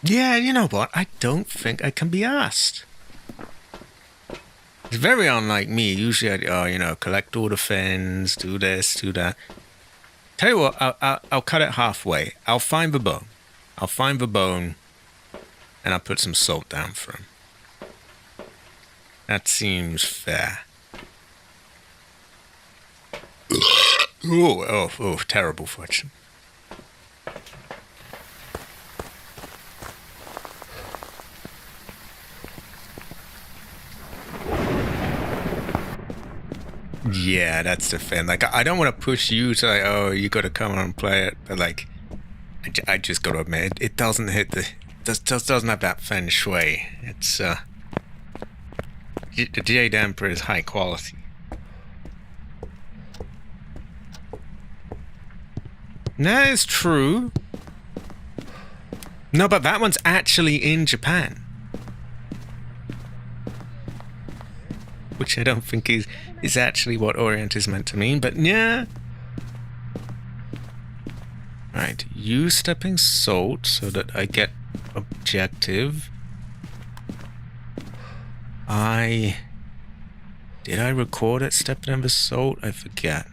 Speaker 1: Yeah, you know what? I don't think I can be asked. It's very unlike me. Usually, collect all the fins, do this, do that. Tell you what, I'll cut it halfway. I'll find the bone. I'll find the bone, and I'll put some salt down for him. That seems fair. Oh, terrible fortune. Yeah, that's the thing. Like, I don't want to push you to, like, oh, you got to come on and play it. But, like, I just got to admit, it doesn't hit the... Just doesn't have that feng shui. It's, the Jade Emperor is high quality. That is true. No, but that one's actually in Japan. Which I don't think is actually what Orient is meant to mean, but yeah. Right, use stepping salt so that I get objective. Did I record it stepping in the salt? I forget.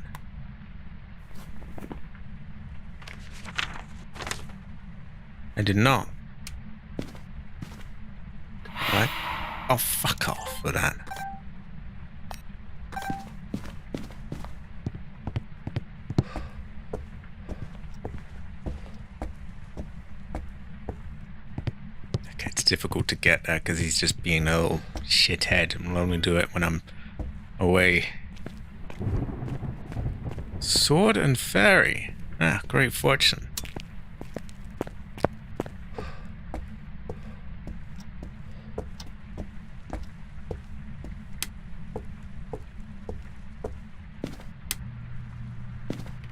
Speaker 1: I did not. Right. Oh, fuck off with that. It's difficult to get that because he's just being a little shithead. I'll only do it when I'm away. Sword and Fairy. Ah, Great Fortune.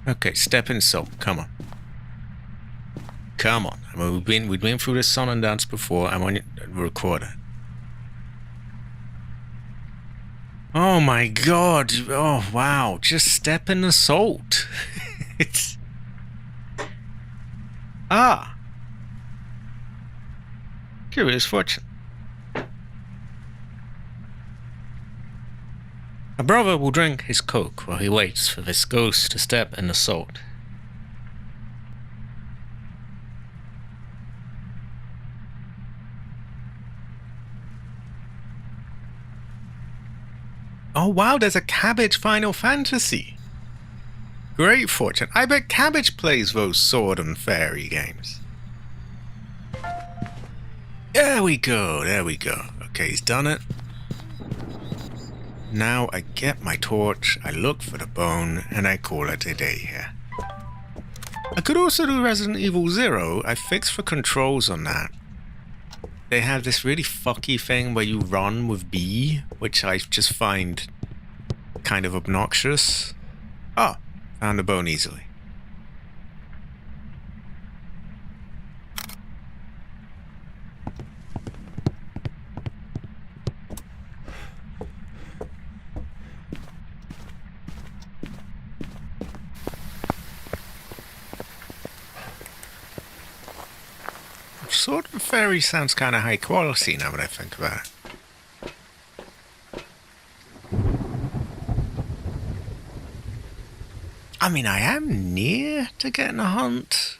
Speaker 1: Okay, step in soul. Come on. Come on. I mean, we've been through this song and dance before. I want you to record it. Oh my god. Oh wow. Just step in the salt. It's... Ah. Curious Fortune. A brother will drink his coke while he waits for this ghost to step in the salt. Oh wow, there's a Cabbage Final Fantasy. Great Fortune. I bet Cabbage plays those sword and fairy games. There we go, there we go. Okay, he's done it. Now I get my torch, I look for the bone, and I call it a day here. I could also do Resident Evil 0. I fixed the controls on that. They have this really fucky thing where you run with B, which I just find kind of obnoxious. Oh, found the bone easily. Sword and Fairy sounds kind of high quality now that I think about it. I mean, I am near to getting a hunt,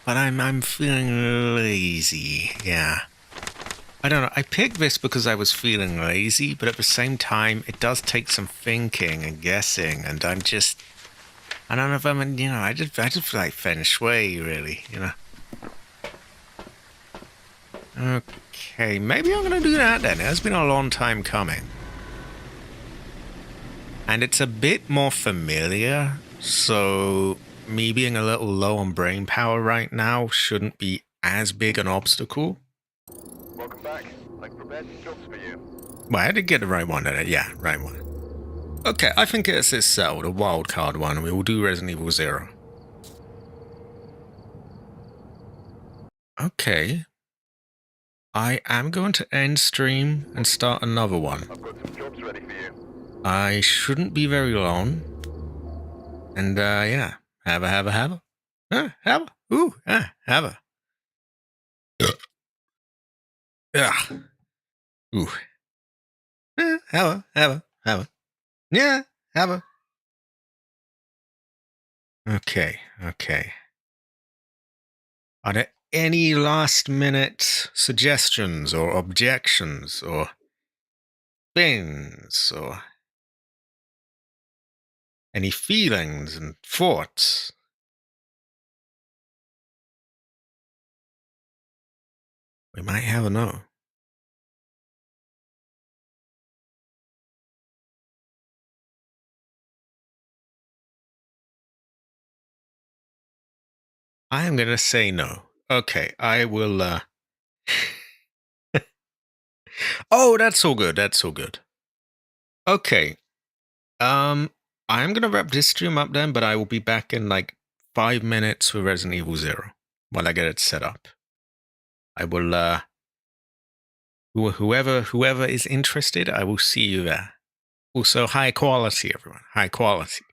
Speaker 1: but I'm feeling lazy. Yeah. I don't know. I picked this because I was feeling lazy, but at the same time, it does take some thinking and guessing, and I don't know if I'm, I just feel like feng shui, really, Okay, maybe I'm going to do that then. It has been a long time coming. And it's a bit more familiar, so me being a little low on brain power right now shouldn't be as big an obstacle.
Speaker 3: Welcome back. I've prepared some jobs for you.
Speaker 1: Well, I did get the right one, didn't I? Yeah, right one. Okay, I think it's this cell, the wild card one. We will do Resident Evil 0. Okay. I am going to end stream and start another one.
Speaker 3: I've got some jobs ready for you.
Speaker 1: I shouldn't be very long. And, yeah. Have a. Ooh, have a. Yeah. Ooh. Have a. Yeah, have a. Okay. Are there any last minute suggestions or objections or things or any feelings and thoughts? We might have a no. I am going to say no. Okay, I will, Oh, that's all good. Okay. I'm going to wrap this stream up then, but I will be back in like 5 minutes for Resident Evil 0 while I get it set up. I will, whoever is interested, I will see you there. Also, high quality, everyone. High quality.